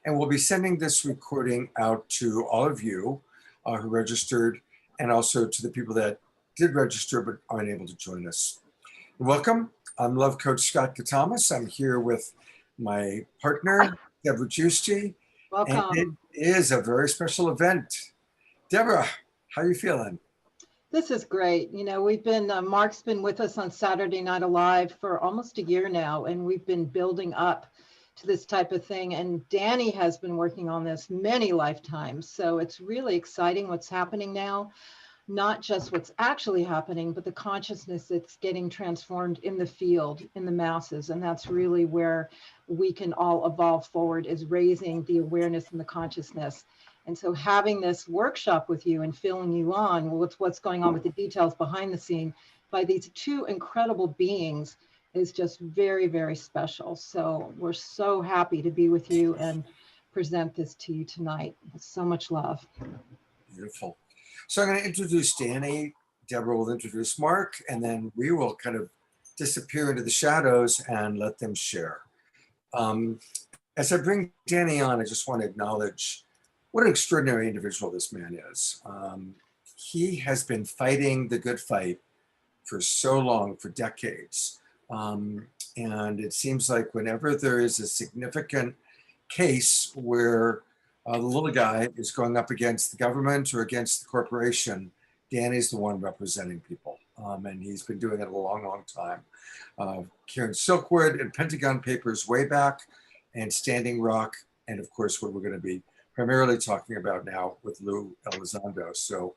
And we'll be sending this recording out to all of you who registered, and also to the people that did register but aren't able to join us. Welcome. I'm Love Coach Scott Katamas. I'm here with my partner, Deborah Giusti. Welcome. And it is a very special event. Deborah, how are you feeling? This is great. You know, we've been, Mark's been with us on Saturday Night Alive for almost a year now, and we've been building up to this type of thing. And Danny has been working on this many lifetimes. So it's really exciting what's happening now. Not just what's actually happening, but the consciousness that's getting transformed in the field, in the masses. And that's really where we can all evolve forward, is raising the awareness and the consciousness. And so having this workshop with you and filling you on with what's going on with the details behind the scene by these two incredible beings is just very, very special. So we're so happy to be with you and present this to you tonight with so much love. Beautiful. So I'm going to introduce Danny. Deborah will introduce Mark, and then we will kind of disappear into the shadows and let them share. As I bring Danny on, I just want to acknowledge what an extraordinary individual this man is. He has been fighting the good fight for so long, for decades. And it seems like whenever there is a significant case where the little guy is going up against the government or against the corporation, Danny's the one representing people. And he's been doing it a long, long time. Karen Silkwood and Pentagon Papers way back, and Standing Rock, and of course what we're going to be primarily talking about now with Lue Elizondo. So,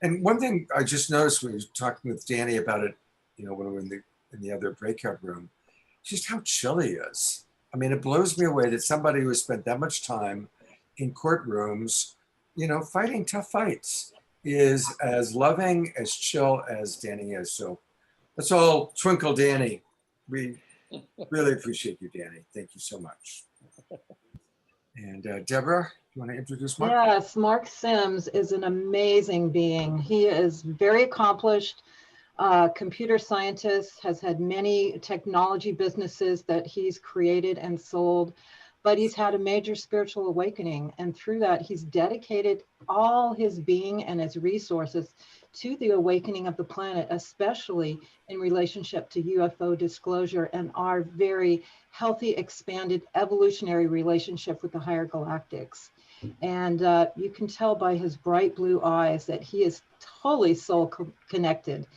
and one thing I just noticed when we were talking with Danny about it, you know, when we were in the other breakout room, just how chill he is. I mean, it blows me away that somebody who has spent that much time in courtrooms, you know, fighting tough fights, is as loving, as chill as Danny is. So let's all twinkle Danny. We really appreciate you, Danny. Thank you so much. And Deborah, you want to introduce Mark? Yes, Mark Sims is an amazing being. He is very accomplished, computer scientist, has had many technology businesses that he's created and sold, but he's had a major spiritual awakening. And through that, he's dedicated all his being and his resources to the awakening of the planet, especially in relationship to UFO disclosure and our very healthy, expanded, evolutionary relationship with the higher galactics. And you can tell by his bright blue eyes that he is totally soul connected.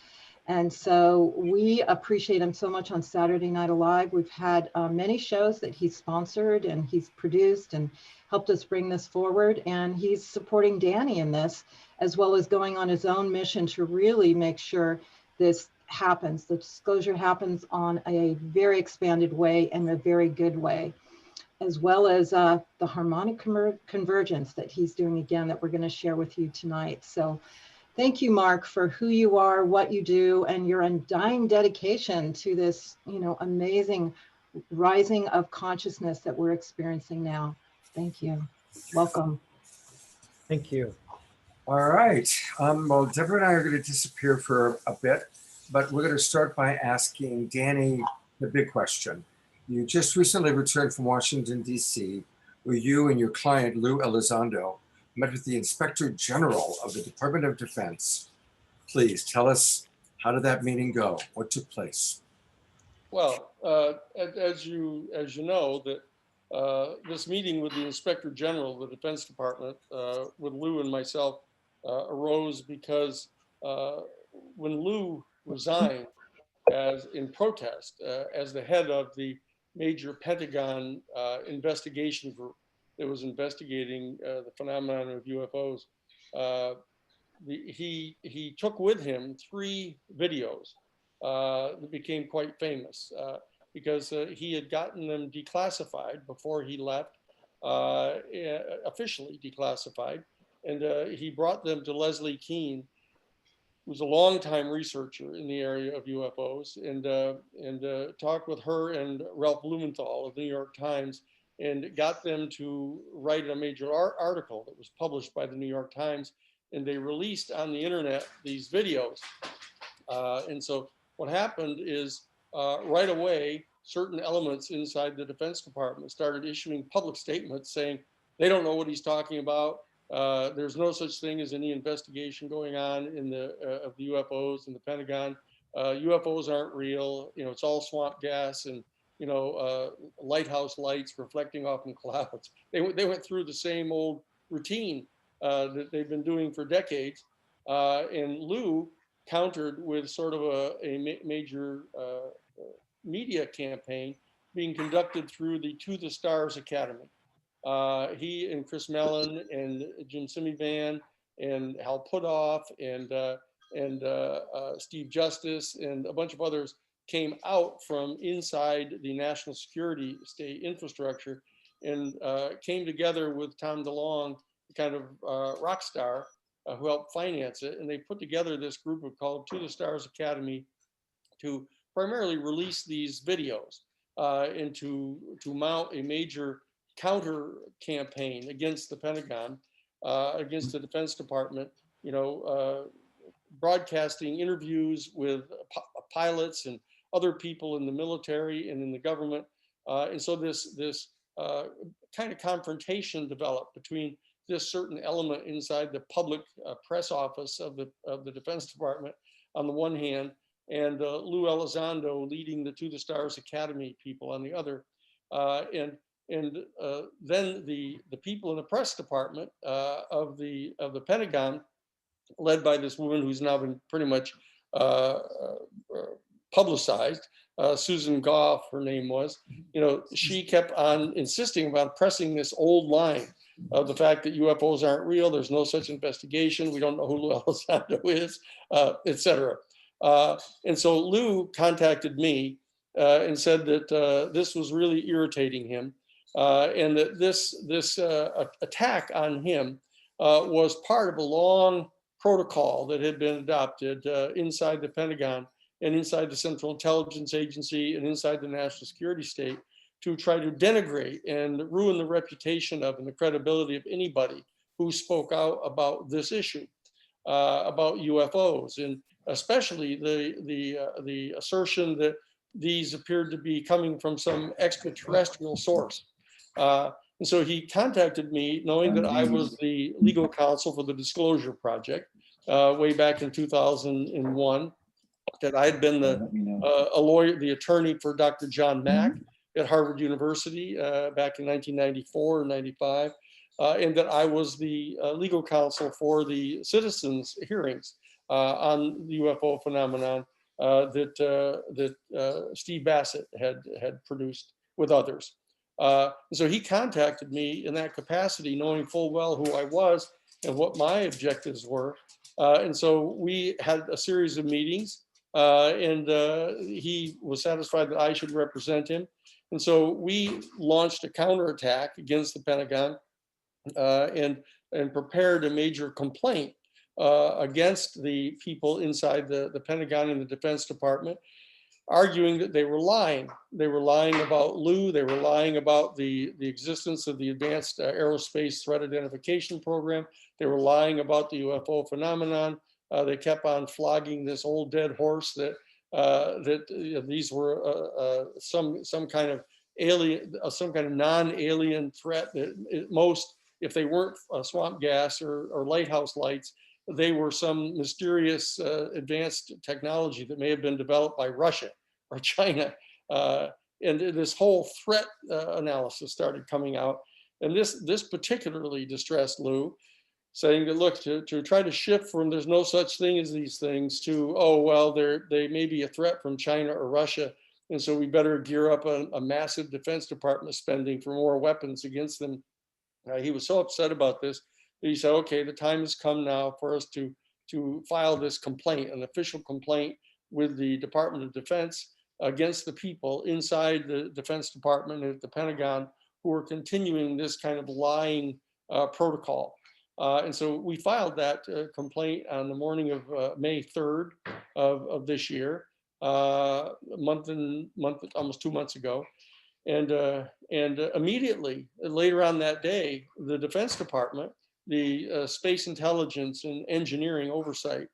And so we appreciate him so much on Saturday Night Alive. We've had many shows that he's sponsored and he's produced and helped us bring this forward. And he's supporting Danny in this, as well as going on his own mission to really make sure this happens. The disclosure happens on a very expanded way and a very good way, as well as the harmonic convergence that he's doing again that we're going to share with you tonight. So thank you, Mark, for who you are, what you do, and your undying dedication to this, you know, amazing rising of consciousness that we're experiencing now. Thank you. Welcome. Thank you. All right. Well, Deborah and I are going to disappear for a bit, but we're going to start by asking Danny the big question. You just recently returned from Washington, D.C., where you and your client, Lue Elizondo, met with the Inspector General of the Department of Defense. Please tell us, how did that meeting go? What took place? Well, as you know, that this meeting with the Inspector General of the Defense Department, with Lue and myself, arose because when Lue resigned in protest as the head of the major Pentagon investigation group that was investigating the phenomenon of UFOs, he took with him 3 videos that became quite famous because he had gotten them declassified before he left, officially declassified, and he brought them to Leslie Kean, who's a longtime researcher in the area of UFOs, and talked with her and Ralph Blumenthal of the New York Times, and got them to write a major article that was published by the New York Times, and they released on the internet these videos. And so what happened is right away, certain elements inside the Defense Department started issuing public statements saying they don't know what he's talking about. There's no such thing as any investigation going on in of the UFOs in the Pentagon. UFOs aren't real. You know, it's all swamp gas and, you know, lighthouse lights reflecting off in clouds. They went through the same old routine that they've been doing for decades. And Lue countered with sort of a major media campaign being conducted through the To the Stars Academy. He and Chris Mellon and Jim Simivan and Hal Puthoff and Steve Justice and a bunch of others came out from inside the national security state infrastructure and came together with Tom DeLonge, kind of rock star, who helped finance it. And they put together this group called To the Stars Academy to primarily release these videos and to mount a major counter campaign against the Pentagon, against the Defense Department, you know, broadcasting interviews with pilots and other people in the military and in the government. And so this kind of confrontation developed between this certain element inside the public press office of the Defense Department on the one hand, and Lue Elizondo leading the To the Stars Academy people on the other. And then the people in the press department of the Pentagon, led by this woman who's now been pretty much publicized, Susan Goff, her name was, you know, she kept on insisting about pressing this old line of the fact that UFOs aren't real, there's no such investigation, we don't know who Lue Elizondo is, etc. And so Lue contacted me and said that this was really irritating him, and that this attack on him was part of a long protocol that had been adopted inside the Pentagon and inside the Central Intelligence Agency and inside the national security state to try to denigrate and ruin the reputation of and the credibility of anybody who spoke out about this issue, about UFOs, and especially the assertion that these appeared to be coming from some extraterrestrial source. And so he contacted me knowing that I was the legal counsel for the Disclosure Project way back in 2001, that I had been a lawyer, the attorney for Dr. John Mack at Harvard University back in 1994 and 95, and that I was the legal counsel for the citizens' hearings on the UFO phenomenon that Steve Bassett had produced with others. So he contacted me in that capacity, knowing full well who I was and what my objectives were. And so we had a series of meetings, and he was satisfied that I should represent him. And so we launched a counterattack against the Pentagon and prepared a major complaint against the people inside the Pentagon and the Defense Department, arguing that they were lying. They were lying about Lue. They were lying about the existence of the Advanced Aerospace Threat Identification Program. They were lying about the UFO phenomenon. They kept on flogging this old dead horse that these were some kind of alien, some kind of non-alien threat. That at most, if they weren't swamp gas or lighthouse lights, they were some mysterious advanced technology that may have been developed by Russia or China. And this whole threat analysis started coming out. And this particularly distressed Lue, saying that, look, to try to shift from there's no such thing as these things to, oh, well, they may be a threat from China or Russia, and so we better gear up a massive Defense Department spending for more weapons against them. He was so upset about this that he said, okay, the time has come now for us to file this complaint, an official complaint with the Department of Defense against the people inside the Defense Department and at the Pentagon who are continuing this kind of lying protocol. And so we filed that complaint on the morning of May 3rd of this year, almost 2 months ago. And immediately later on that day, the Defense Department, the Space Intelligence and Engineering Oversight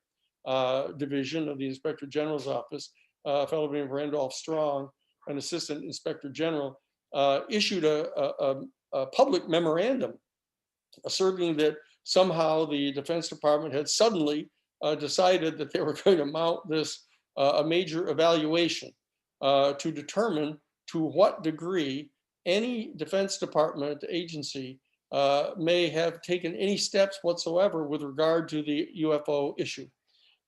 Division of the Inspector General's Office, a fellow named Randolph Strong, an assistant inspector general, issued a public memorandum asserting that somehow the Defense Department had suddenly decided that they were going to mount this a major evaluation to determine to what degree any Defense Department agency may have taken any steps whatsoever with regard to the UFO issue.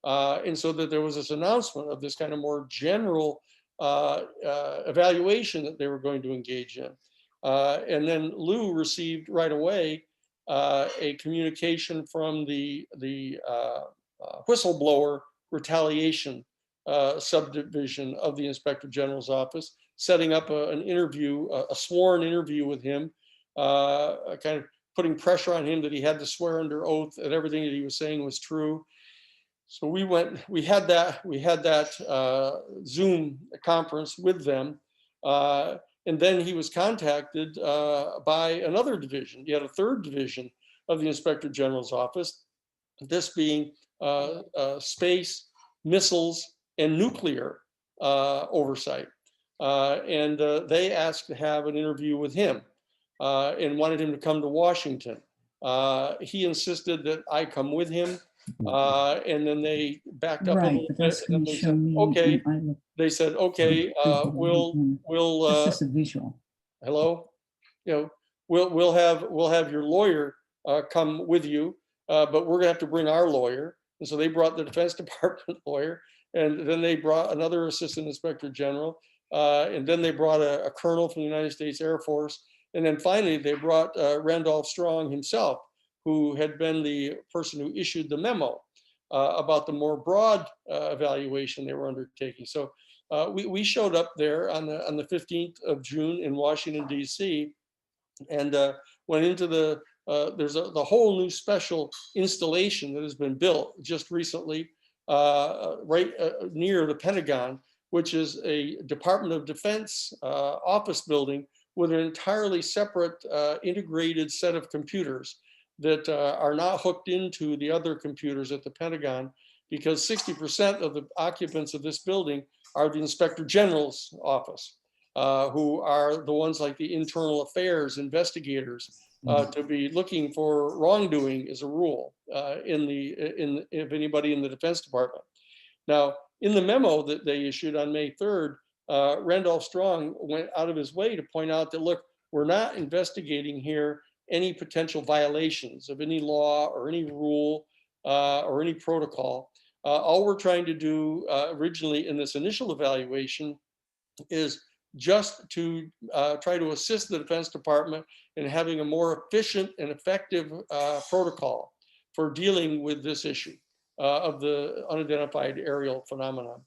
And so that there was this announcement of this kind of more general evaluation that they were going to engage in. And then Lue received right away a communication from the whistleblower retaliation subdivision of the Inspector General's office, setting up an interview, a sworn interview with him, kind of putting pressure on him that he had to swear under oath that everything that he was saying was true. So we had that Zoom conference with them. And then he was contacted by another division. You had a third division of the Inspector General's office, this being space, missiles, and nuclear oversight. And they asked to have an interview with him and wanted him to come to Washington. He insisted that I come with him. And then they backed up a little bit. And they said, okay. They said, okay, we'll This is a visual. Hello, you know, we'll have your lawyer come with you, but we're gonna have to bring our lawyer. And so they brought the Defense Department lawyer, and then they brought another assistant inspector general, and then they brought a colonel from the United States Air Force, and then finally they brought Randolph Strong himself, who had been the person who issued the memo about the more broad evaluation they were undertaking. So we showed up there on the 15th of June in Washington, D.C., and went into there's the whole new special installation that has been built just recently right near the Pentagon, which is a Department of Defense office building with an entirely separate integrated set of computers that are not hooked into the other computers at the Pentagon, because 60% of the occupants of this building are the Inspector General's office, who are the ones like the internal affairs investigators to be looking for wrongdoing as a rule if anybody in the Defense Department. Now, in the memo that they issued on May 3rd, Randolph Strong went out of his way to point out that, look, we're not investigating here any potential violations of any law or any rule or any protocol. All we're trying to do originally in this initial evaluation is just to try to assist the Defense Department in having a more efficient and effective protocol for dealing with this issue of the unidentified aerial phenomenon.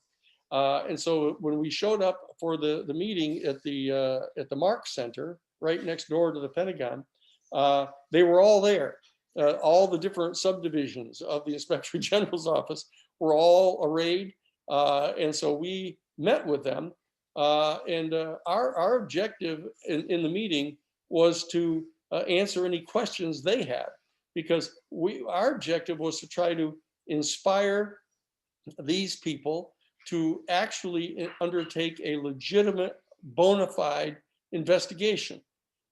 And so when we showed up for the meeting at the Mark Center, right next door to the Pentagon, they were all there. All the different subdivisions of the Inspector General's office were all arrayed. And so we met with them. And our objective in the meeting was to answer any questions they had, because our objective was to try to inspire these people to actually undertake a legitimate, bona fide investigation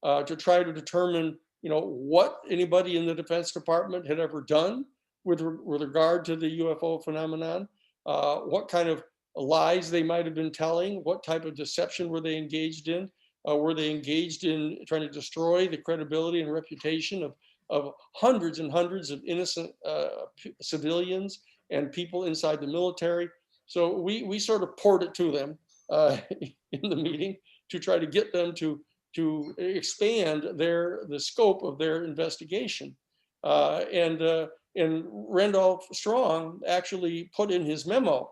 to try to determine, what anybody in the Defense Department had ever done with regard to the UFO phenomenon, what kind of lies they might have been telling, what type of deception were they engaged in? Were they engaged in trying to destroy the credibility and reputation of hundreds and hundreds of innocent civilians and people inside the military? So we sort of poured it to them in the meeting to try to get them to expand the scope of their investigation. And Randolph Strong actually put in his memo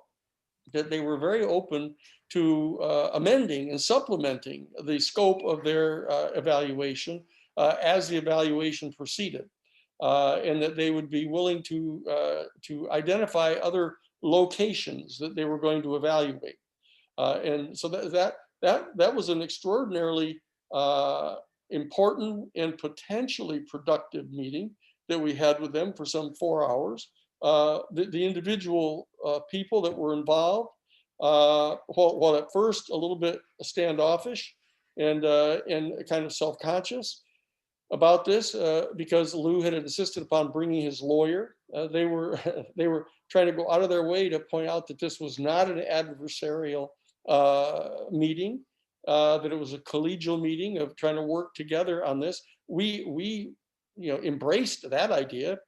that they were very open to amending and supplementing the scope of their evaluation as the evaluation proceeded, and that they would be willing to identify other locations that they were going to evaluate. And so that was an extraordinarily important and potentially productive meeting that we had with them for some 4 hours. The individual people that were involved while at first a little bit standoffish and kind of self-conscious about this, because Lue had insisted upon bringing his lawyer. They were they were trying to go out of their way to point out that this was not an adversarial meeting, that it was a collegial meeting of trying to work together on this. We embraced that idea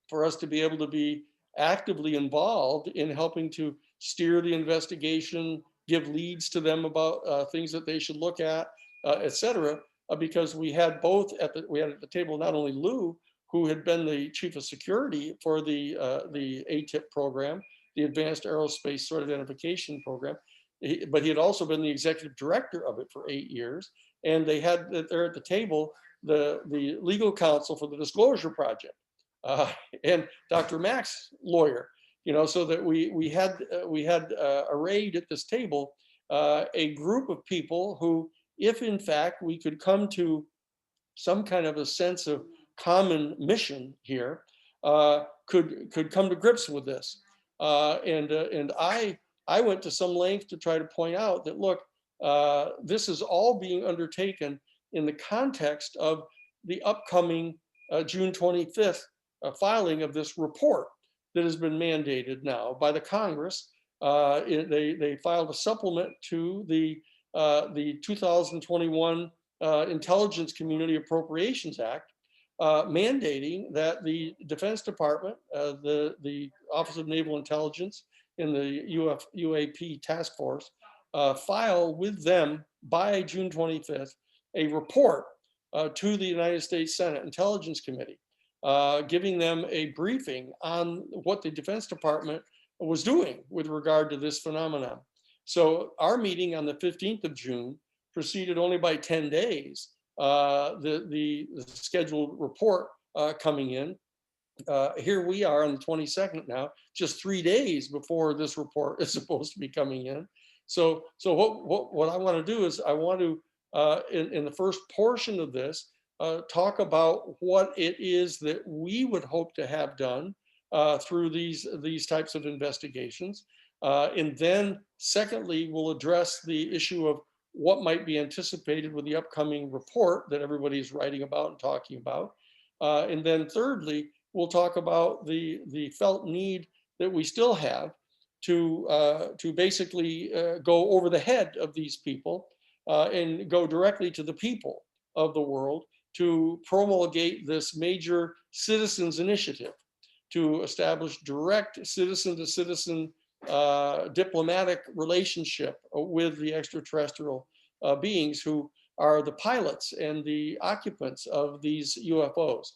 for us to be able to be actively involved in helping to steer the investigation, give leads to them about things that they should look at, et cetera, because we had both at the table not only Lue, who had been the chief of security for the ATIP program, the Advanced Aerospace Threat Identification Program, but he had also been the executive director of it for 8 years. And they had there at the table the legal counsel for the Disclosure Project, and Dr. Mack's lawyer, so that we had arrayed at this table a group of people who, if in fact we could come to some kind of a sense of common mission here, could come to grips with this. And I went to some length to try to point out that, look, this is all being undertaken in the context of the upcoming June 25th filing of this report that has been mandated now by the Congress. They filed a supplement to the 2021 Intelligence Community Appropriations Act, mandating that the Defense Department, the Office of Naval Intelligence, and the UAP Task Force file with them by June 25th a report to the United States Senate Intelligence Committee, giving them a briefing on what the Defense Department was doing with regard to this phenomenon. So our meeting on the 15th of June proceeded only by 10 days. The scheduled report coming in. Here we are on the 22nd now, just 3 days before this report is supposed to be coming in. So what I want to do is I want to, in the first portion of this, talk about what it is that we would hope to have done through these types of investigations. And then secondly, we'll address the issue of what might be anticipated with the upcoming report that everybody's writing about and talking about. And then thirdly, we'll talk about the felt need that we still have to basically go over the head of these people and go directly to the people of the world to promulgate this major citizens initiative to establish direct citizen-to-citizen diplomatic relationship with the extraterrestrial beings who are the pilots and the occupants of these UFOs.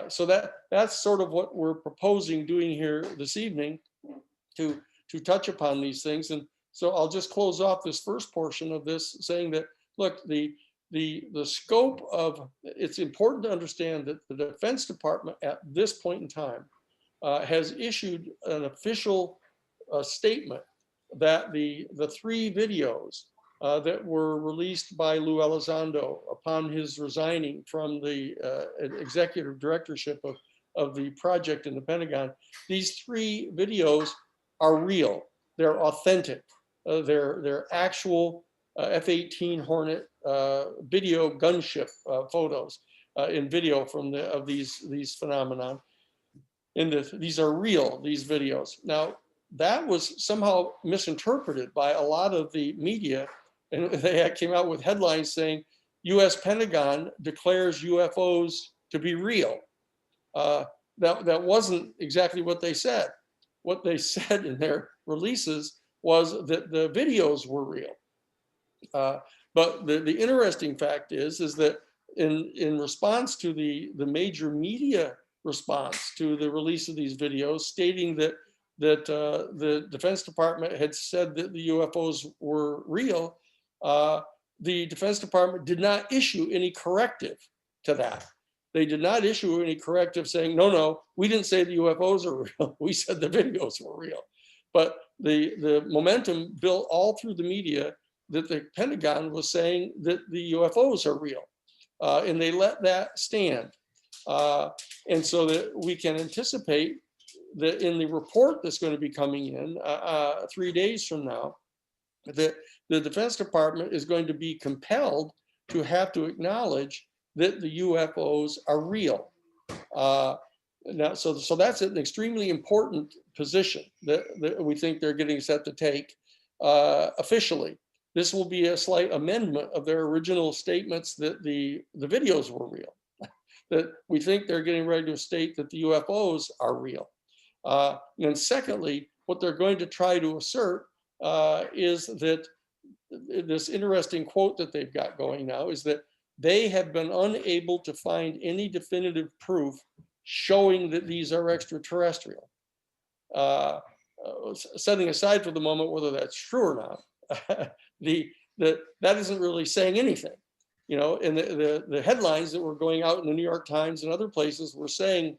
So that's sort of what we're proposing doing here this evening to touch upon these things. And so I'll just close off this first portion of this saying that, look, the scope of, it's important to understand that the Defense Department at this point in time has issued an official statement that the 3 videos that were released by Lue Elizondo upon his resigning from the executive directorship of the project in the Pentagon, these 3 videos are real. They're authentic. They're actual F-18 Hornet video gunship photos in video from of these phenomenon. And these are real, these videos. Now, that was somehow misinterpreted by a lot of the media, and they came out with headlines saying, US Pentagon declares UFOs to be real. That wasn't exactly what they said. What they said in their releases was that the videos were real. But the interesting fact is that in response to the major media response to the release of these videos, stating that the Defense Department had said that the UFOs were real, the Defense Department did not issue any corrective to that. They did not issue any corrective saying, no, we didn't say the UFOs are real. We said the videos were real. But the momentum built all through the media that the Pentagon was saying that the UFOs are real. And they let that stand. And so that we can anticipate in the report that's going to be coming in 3 days from now, that the Defense Department is going to be compelled to have to acknowledge that the UFOs are real. Now, so that's an extremely important position that we think they're getting set to take officially. This will be a slight amendment of their original statements that the videos were real. That we think they're getting ready to state that the UFOs are real. And secondly, what they're going to try to assert is that this interesting quote that they've got going now is that they have been unable to find any definitive proof showing that these are extraterrestrial. Setting aside for the moment whether that's true or not, that isn't really saying anything. You know, and the headlines that were going out in the New York Times and other places were saying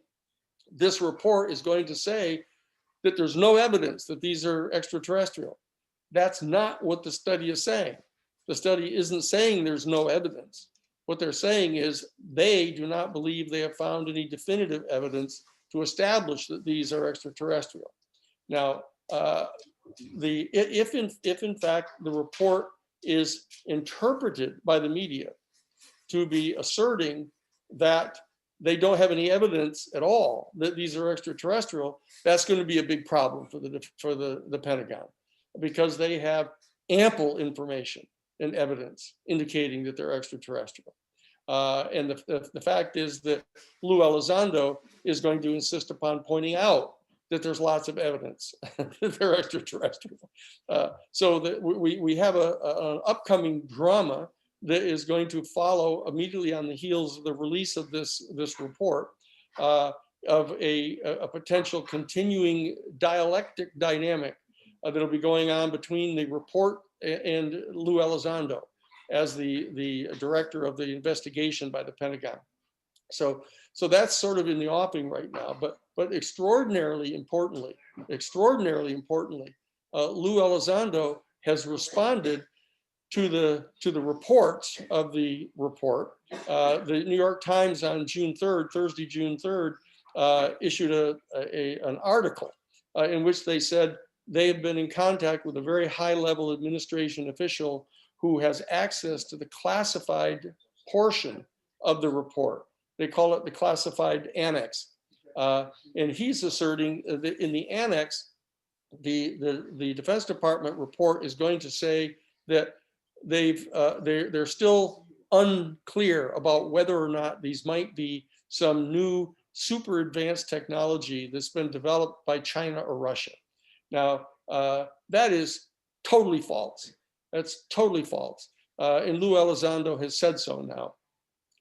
this report is going to say that there's no evidence that these are extraterrestrial. That's not what the study is saying. The study isn't saying there's no evidence. What they're saying is they do not believe they have found any definitive evidence to establish that these are extraterrestrial. Now, if in fact the report is interpreted by the media to be asserting that they don't have any evidence at all that these are extraterrestrial, that's going to be a big problem for the Pentagon, because they have ample information and evidence indicating that they're extraterrestrial. And the fact is that Lue Elizondo is going to insist upon pointing out that there's lots of evidence that they're extraterrestrial. So that we have an upcoming drama that is going to follow immediately on the heels of the release of this report, of a potential continuing dialectic dynamic that'll be going on between the report and Lue Elizondo as the director of the investigation by the Pentagon. So that's sort of in the offing right now, but extraordinarily importantly, Lue Elizondo has responded to the reports of the report. The New York Times on Thursday, June 3rd, issued an article in which they said they have been in contact with a very high-level administration official who has access to the classified portion of the report. They call it the classified annex. And he's asserting that in the annex, the Defense Department report is going to say that they're still unclear about whether or not these might be some new super advanced technology that's been developed by China or Russia. Now, that is totally false. That's totally false. And Lue Elizondo has said so now.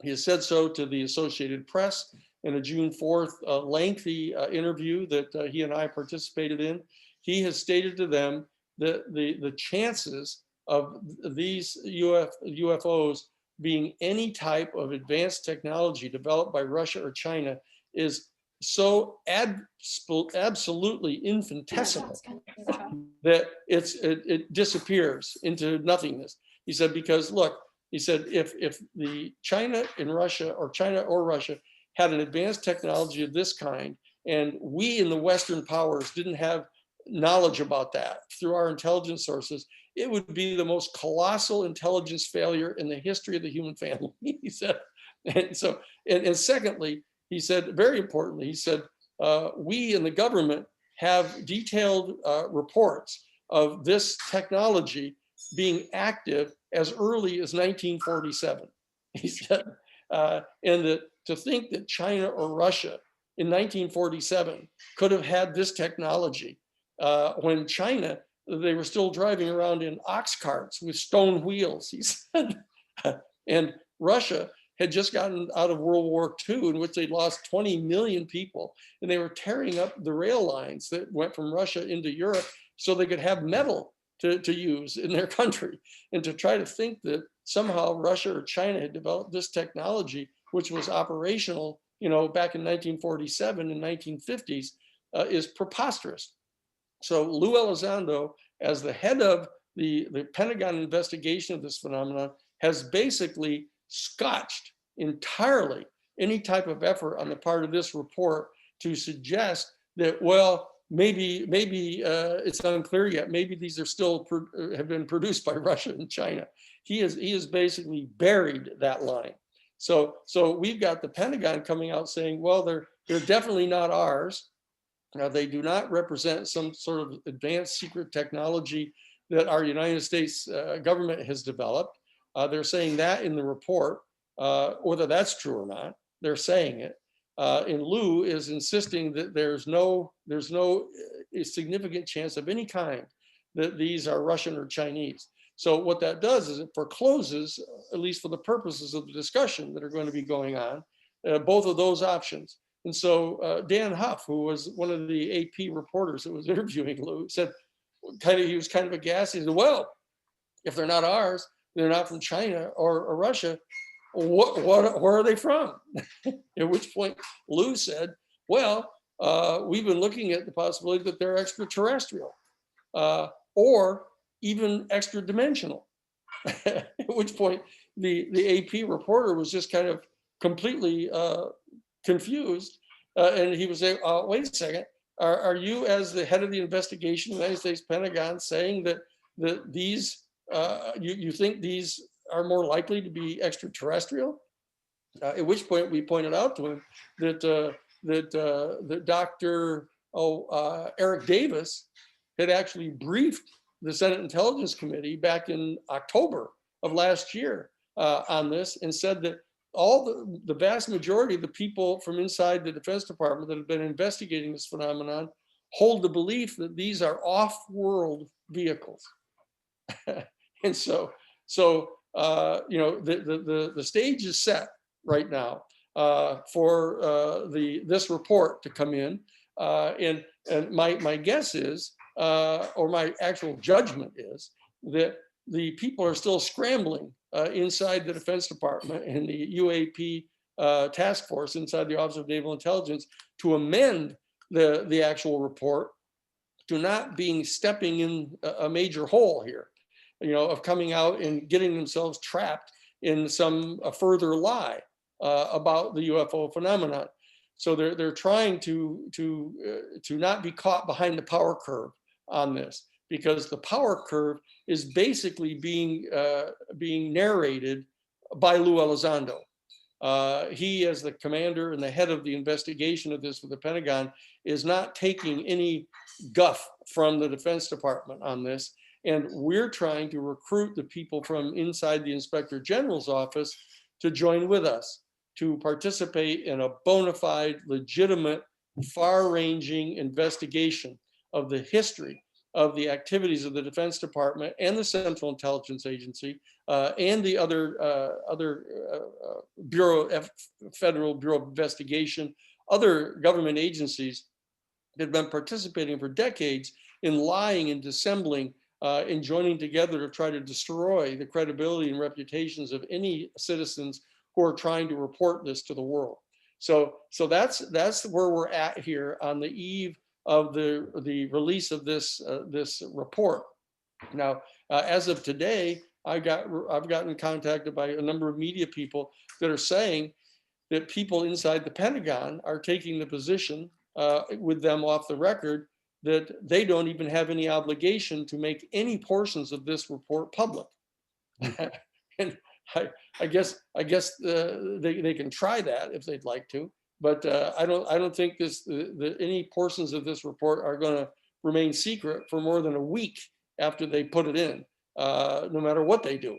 He has said so to the Associated Press in a June 4th lengthy interview that he and I participated in. He has stated to them that the chances of these UFOs being any type of advanced technology developed by Russia or China is so absolutely infinitesimal that it disappears into nothingness. He said, because look, he said, if the China or Russia had an advanced technology of this kind, and we in the Western powers didn't have knowledge about that through our intelligence sources, it would be the most colossal intelligence failure in the history of the human family, he said. And so, and secondly, he said, very importantly, he said, we in the government have detailed reports of this technology being active as early as 1947. He said, and that to think that China or Russia in 1947 could have had this technology when China, they were still driving around in ox carts with stone wheels, he said. And Russia had just gotten out of World War II, in which they'd lost 20 million people, and they were tearing up the rail lines that went from Russia into Europe so they could have metal to use in their country. And to try to think that somehow Russia or China had developed this technology, which was operational, back in 1947 and 1950s, is preposterous. So Lue Elizondo, as the head of the Pentagon investigation of this phenomenon, has basically scotched entirely any type of effort on the part of this report to suggest that, well, maybe it's unclear yet. Maybe these are still have been produced by Russia and China. He has basically buried that line. So we've got the Pentagon coming out saying, well, they're definitely not ours. Now, they do not represent some sort of advanced secret technology that our United States government has developed. They're saying that in the report, whether that's true or not, they're saying it. And Lue is insisting that there's no significant chance of any kind that these are Russian or Chinese. So what that does is it forecloses, at least for the purposes of the discussion that are going to be going on, both of those options. And so Dan Huff, who was one of the AP reporters that was interviewing Lue, said, he was kind of aghast. He said, well, if they're not ours, they're not from China or Russia, where are they from? At which point Lue said, well, we've been looking at the possibility that they're extraterrestrial or even extra dimensional. At which point the AP reporter was just kind of completely confused. And he was saying, wait a second, are you, as the head of the investigation, United States Pentagon, saying that these, you think these are more likely to be extraterrestrial? At which point we pointed out to him that Dr. Eric Davis had actually briefed the Senate Intelligence Committee back in October of last year on this, and said that the vast majority of the people from inside the Defense Department that have been investigating this phenomenon hold the belief that these are off-world vehicles. And so the stage is set right now for this report to come in, and my guess is, or my actual judgment is, that the people are still scrambling inside the Defense Department and the UAP task force inside the Office of Naval Intelligence to amend the actual report to not being stepping in a major hole here, of coming out and getting themselves trapped in some further lie about the UFO phenomenon. So they're trying to not be caught behind the power curve on this, because the power curve is basically being narrated by Lue Elizondo. He, as the commander and the head of the investigation of this for the Pentagon, is not taking any guff from the Defense Department on this. And we're trying to recruit the people from inside the Inspector General's office to join with us, to participate in a bona fide, legitimate, far-ranging investigation of the history of the activities of the Defense Department and the Central Intelligence Agency and the other Federal Bureau of Investigation, other government agencies that have been participating for decades in lying and dissembling and joining together to try to destroy the credibility and reputations of any citizens who are trying to report this to the world. So that's where we're at here on the eve of the release of this report. Now, as of today, I've gotten contacted by a number of media people that are saying that people inside the Pentagon are taking the position with them off the record that they don't even have any obligation to make any portions of this report public. And I guess they can try that if they'd like to, but I don't think any portions of this report are going to remain secret for more than a week after they put it in, no matter what they do.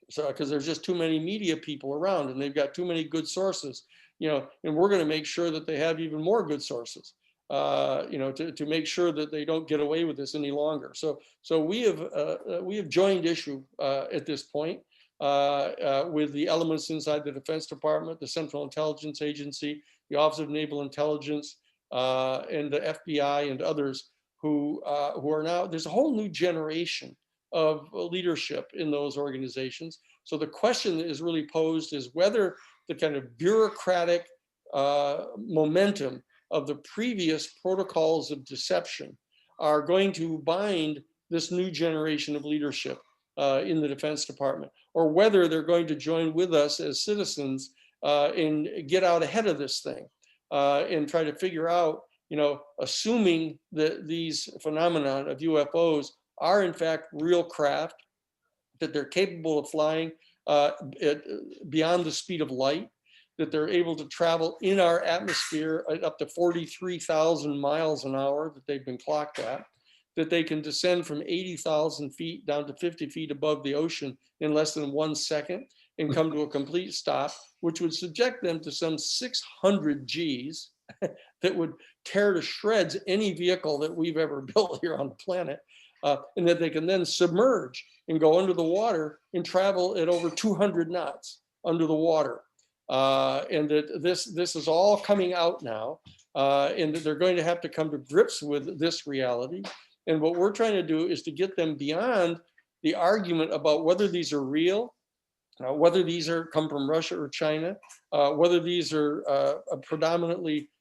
So, because there's just too many media people around, and they've got too many good sources, and we're going to make sure that they have even more good sources, to make sure that they don't get away with this any longer. So we have joined issue at this point with the elements inside the Defense Department, the Central Intelligence Agency, the Office of Naval Intelligence, and the FBI and others who are now, there's a whole new generation of leadership in those organizations. So the question that is really posed is whether the kind of bureaucratic momentum of the previous protocols of deception are going to bind this new generation of leadership in the Defense Department, or whether they're going to join with us as citizens and get out ahead of this thing and try to figure out assuming that these phenomena of UFOs are in fact real craft, that they're capable of flying beyond the speed of light, that they're able to travel in our atmosphere at up to 43,000 miles an hour that they've been clocked at, that they can descend from 80,000 feet down to 50 feet above the ocean in less than 1 second and come to a complete stop, which would subject them to some 600 Gs that would tear to shreds any vehicle that we've ever built here on the planet, and that they can then submerge and go under the water and travel at over 200 knots under the water. And that this is all coming out now, and that they're going to have to come to grips with this reality. And what we're trying to do is to get them beyond the argument about whether these are real, whether these come from Russia or China, whether these are predominantly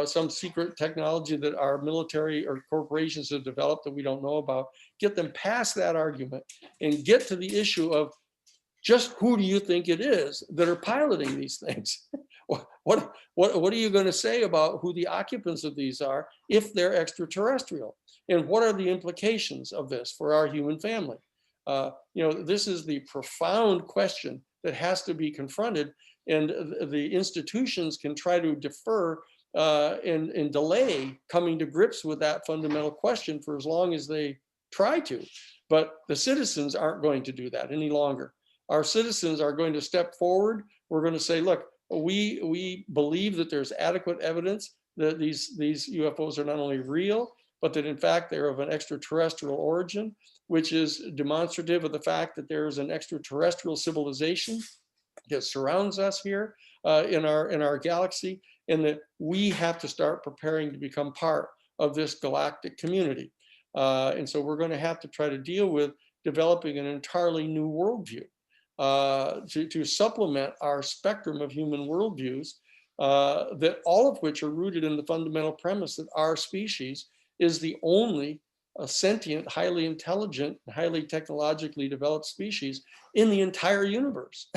some secret technology that our military or corporations have developed that we don't know about. Get them past that argument and get to the issue of just who do you think it is that are piloting these things? What are you going to say about who the occupants of these are if they're extraterrestrial? And what are the implications of this for our human family? This is the profound question that has to be confronted, and the institutions can try to defer and delay coming to grips with that fundamental question for as long as they try to. But the citizens aren't going to do that any longer. Our citizens are going to step forward. We're going to say, look, we believe that there's adequate evidence that these UFOs are not only real, but that in fact they're of an extraterrestrial origin, which is demonstrative of the fact that there's an extraterrestrial civilization that surrounds us here in our galaxy, and that we have to start preparing to become part of this galactic community. And so we're going to have to try to deal with developing an entirely new worldview to supplement our spectrum of human worldviews, that all of which are rooted in the fundamental premise that our species is the only sentient, highly intelligent, highly technologically developed species in the entire universe.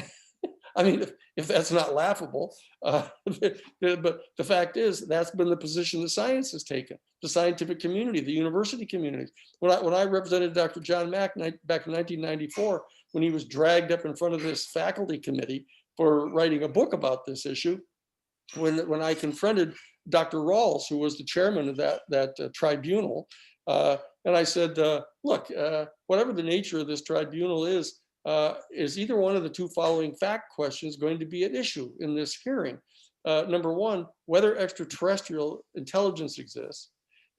I mean, if that's not laughable, but the fact is that's been the position that science has taken, the scientific community, the university community. When I represented Dr. John Mack back in 1994, when he was dragged up in front of this faculty committee for writing a book about this issue, when I confronted Dr. Rawls, who was the chairman of that tribunal, and I said, look, whatever the nature of this tribunal is either one of the two following fact questions going to be at issue in this hearing? Number one, whether extraterrestrial intelligence exists.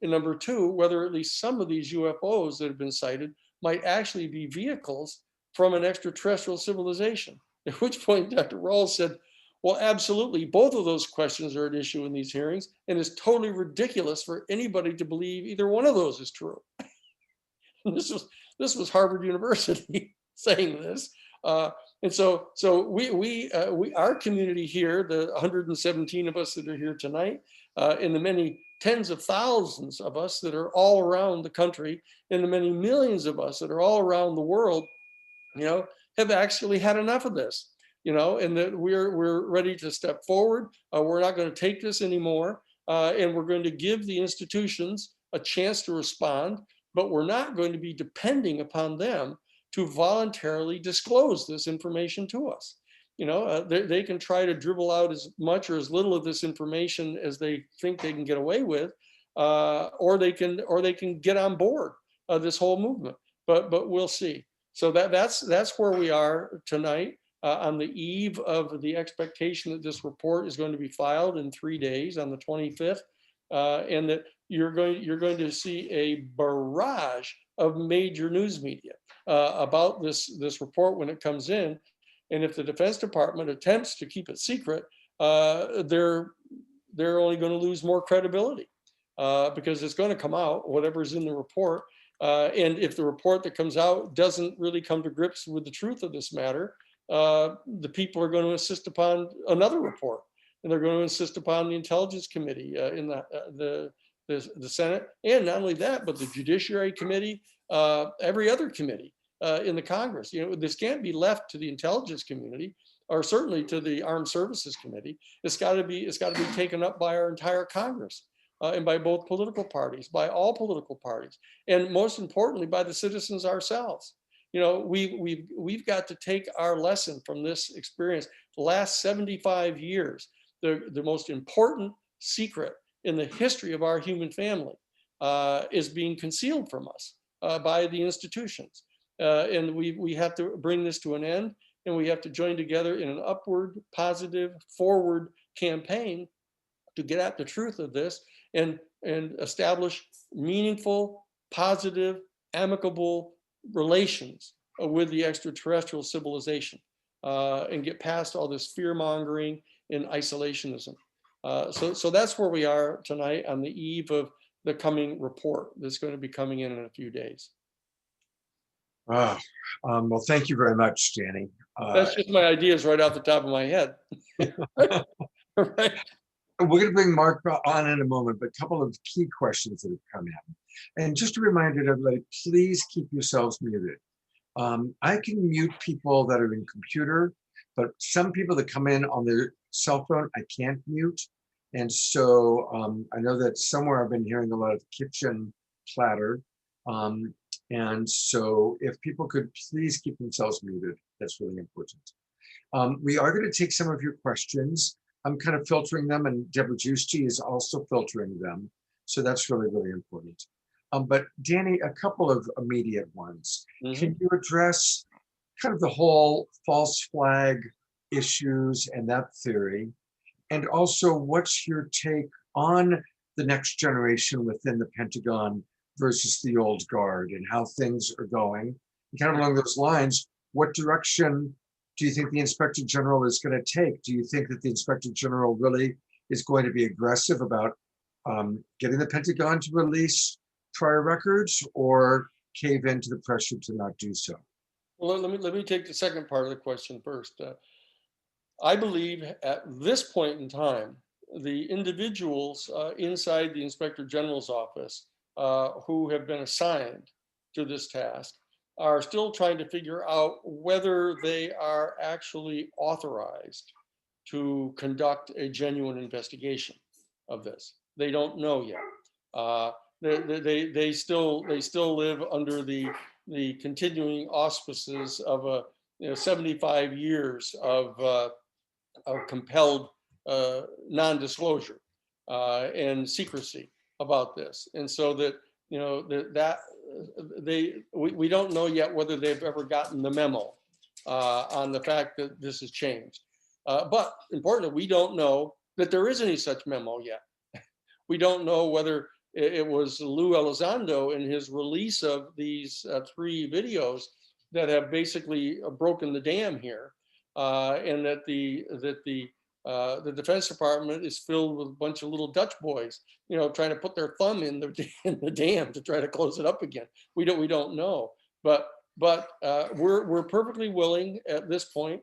And number two, whether at least some of these UFOs that have been cited might actually be vehicles from an extraterrestrial civilization. At which point Dr. Rawls said, well, absolutely, both of those questions are at issue in these hearings, and it's totally ridiculous for anybody to believe either one of those is true. And this was Harvard University saying this. And so our community here, the 117 of us that are here tonight, and the many tens of thousands of us that are all around the country, and the many millions of us that are all around the world, have actually had enough of this, and that we're ready to step forward. We're not going to take this anymore, and we're going to give the institutions a chance to respond, but we're not going to be depending upon them to voluntarily disclose this information to us. They can try to dribble out as much or as little of this information as they think they can get away with, or they can get on board this whole movement. But we'll see. So that's where we are tonight, on the eve of the expectation that this report is going to be filed in 3 days on the 25th, and that you're going to see a barrage of major news media about this report when it comes in. And if the Defense Department attempts to keep it secret, they're only going to lose more credibility, because it's going to come out, whatever's in the report. And if the report that comes out doesn't really come to grips with the truth of this matter, the people are going to insist upon another report, and they're going to insist upon the Intelligence Committee in the Senate, and not only that, but the Judiciary Committee, every other committee in the Congress. This can't be left to the intelligence community, or certainly to the Armed Services Committee. It's got to be taken up by our entire Congress. and by both political parties, by all political parties, and most importantly, by the citizens ourselves. You know, we've got to take our lesson from this experience. The last 75 years, the most important secret in the history of our human family is being concealed from us by the institutions. And we have to bring this to an end, and we have to join together in an upward, positive, forward campaign to get at the truth of this and establish meaningful, positive, amicable relations with the extraterrestrial civilization and get past all this fear mongering and isolationism. So that's where we are tonight on the eve of the coming report that's going to be coming in a few days. Well, thank you very much, Danny. That's just my ideas right off the top of my head. Right. We're going to bring Mark on in a moment, but a couple of key questions that have come in. And just a reminder to everybody, please keep yourselves muted. I can mute people that are in computer, but some people that come in on their cell phone, I can't mute. And so I know that somewhere I've been hearing a lot of kitchen clatter. And so if people could please keep themselves muted, that's really important. We are going to take some of your questions. I'm kind of filtering them, and Deborah Giusti is also filtering them. So that's really, really important. But Danny, a couple of immediate ones. Mm-hmm. Can you address kind of the whole false flag issues and that theory? And also, what's your take on the next generation within the Pentagon versus the old guard and how things are going? And kind of along those lines, what direction do you think the Inspector General is going to take? Do you think that the Inspector General really is going to be aggressive about getting the Pentagon to release prior records, or cave into the pressure to not do so? Well, let me take the second part of the question first. I believe at this point in time, the individuals inside the Inspector General's office who have been assigned to this task are still trying to figure out whether they are actually authorized to conduct a genuine investigation of this. They don't know yet. They still live under the continuing auspices of 75 years of compelled non-disclosure and secrecy about this, and so that we don't know yet whether they've ever gotten the memo on the fact that this has changed. But importantly, we don't know that there is any such memo yet. We don't know whether it was Lue Elizondo in his release of these 3 videos that have basically broken the dam here, and that the Defense Department is filled with a bunch of little Dutch boys, trying to put their thumb in the dam to try to close it up again. We don't know, but we're perfectly willing at this point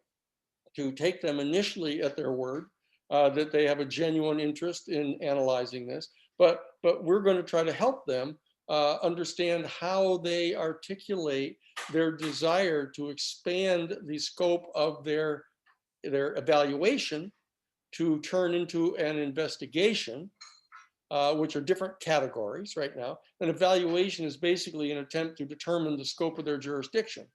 to take them initially at their word that they have a genuine interest in analyzing this. But we're going to try to help them understand how they articulate their desire to expand the scope of their evaluation to turn into an investigation, which are different categories right now. An evaluation is basically an attempt to determine the scope of their jurisdiction.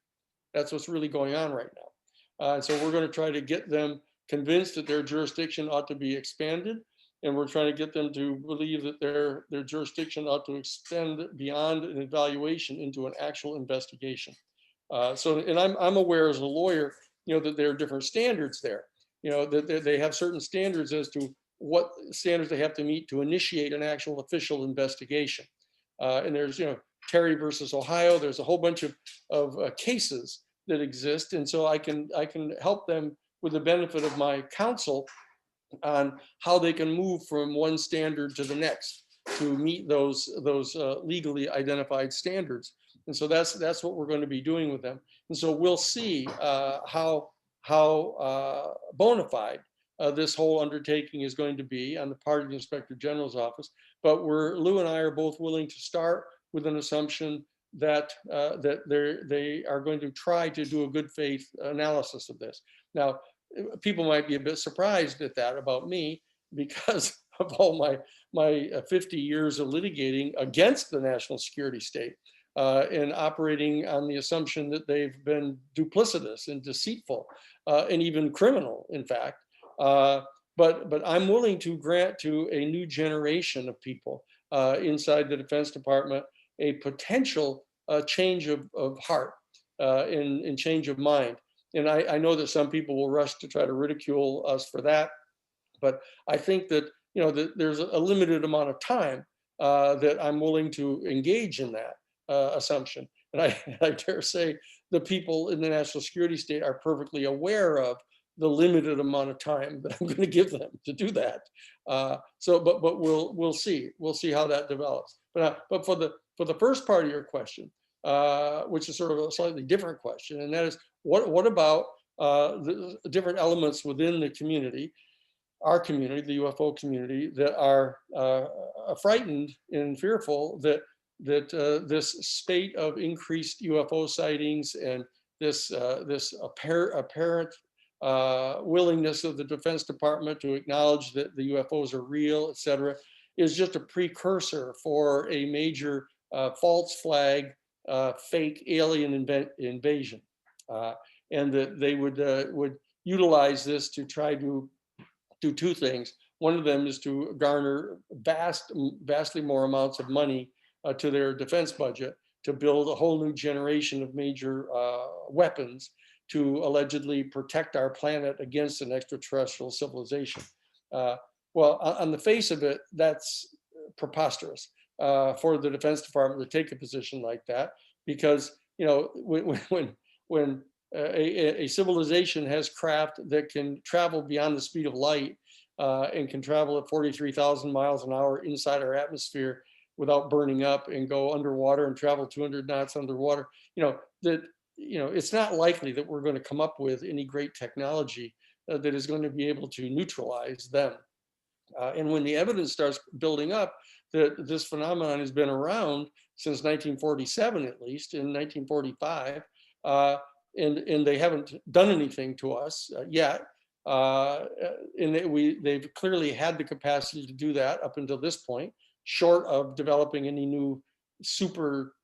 That's what's really going on right now. And so we're going to try to get them convinced that their jurisdiction ought to be expanded. And we're trying to get them to believe that their jurisdiction ought to extend beyond an evaluation into an actual investigation. And I'm aware as a lawyer, that there are different standards there. That they have certain standards as to what standards they have to meet to initiate an actual official investigation. And there's, Terry versus Ohio. There's a whole bunch of cases that exist, and so I can help them with the benefit of my counsel on how they can move from one standard to the next to meet those legally identified standards. And so that's what we're going to be doing with them. And so we'll see how bona fide this whole undertaking is going to be on the part of the Inspector General's office. But Lue and I are both willing to start with an assumption that they are going to try to do a good faith analysis of this. Now, people might be a bit surprised at that about me because of all my 50 years of litigating against the national security state and operating on the assumption that they've been duplicitous and deceitful and even criminal, in fact. But I'm willing to grant to a new generation of people inside the Defense Department a potential change of heart and change of mind. And I know that some people will rush to try to ridicule us for that, but I think that that there's a limited amount of time that I'm willing to engage in that assumption. And I dare say the people in the national security state are perfectly aware of the limited amount of time that I'm going to give them to do that. But we'll see how that develops. But for the first part of your question, which is sort of a slightly different question, and that is what about the different elements within the community, our community, the UFO community, that are frightened and fearful that this spate of increased UFO sightings and this apparent willingness of the Defense Department to acknowledge that the UFOs are real, et cetera, is just a precursor for a major false flag, fake alien invasion, and that they would utilize this to try to do two things. One of them is to garner vastly more amounts of money to their defense budget to build a whole new generation of major weapons to allegedly protect our planet against an extraterrestrial civilization. Well, on the face of it, that's preposterous for the Defense Department to take a position like that, because when a civilization has craft that can travel beyond the speed of light and can travel at 43,000 miles an hour inside our atmosphere without burning up and go underwater and travel 200 knots underwater, it's not likely that we're going to come up with any great technology that is going to be able to neutralize them. And when the evidence starts building up that this phenomenon has been around since 1947, at least in 1945, and they haven't done anything to us yet, and they've clearly had the capacity to do that up until this point, short of developing any new super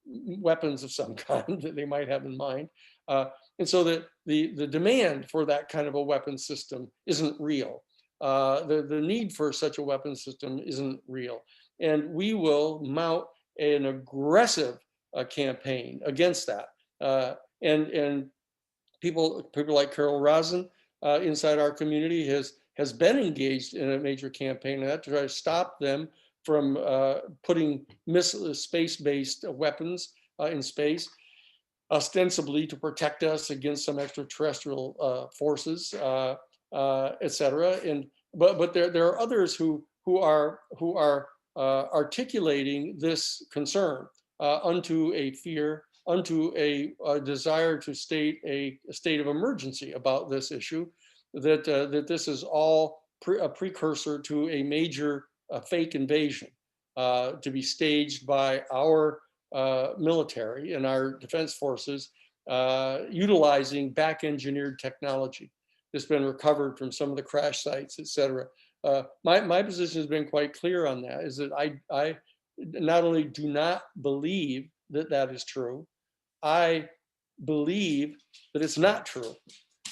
weapons of some kind that they might have in mind. And so the demand for that kind of a weapon system isn't real. The need for such a weapon system isn't real. And we will mount an aggressive campaign against that. And people like Carol Rosin inside our community has been engaged in a major campaign to try to stop them from putting space-based weapons in space, ostensibly to protect us against some extraterrestrial forces, et cetera. But there are others who are articulating this concern unto a fear, unto a desire to state a state of emergency about this issue, that this is all a precursor to a major fake invasion to be staged by our military and our defense forces, utilizing back-engineered technology that's been recovered from some of the crash sites, et cetera. My position has been quite clear on that, is that I not only do not believe that that is true, I believe that it's not true.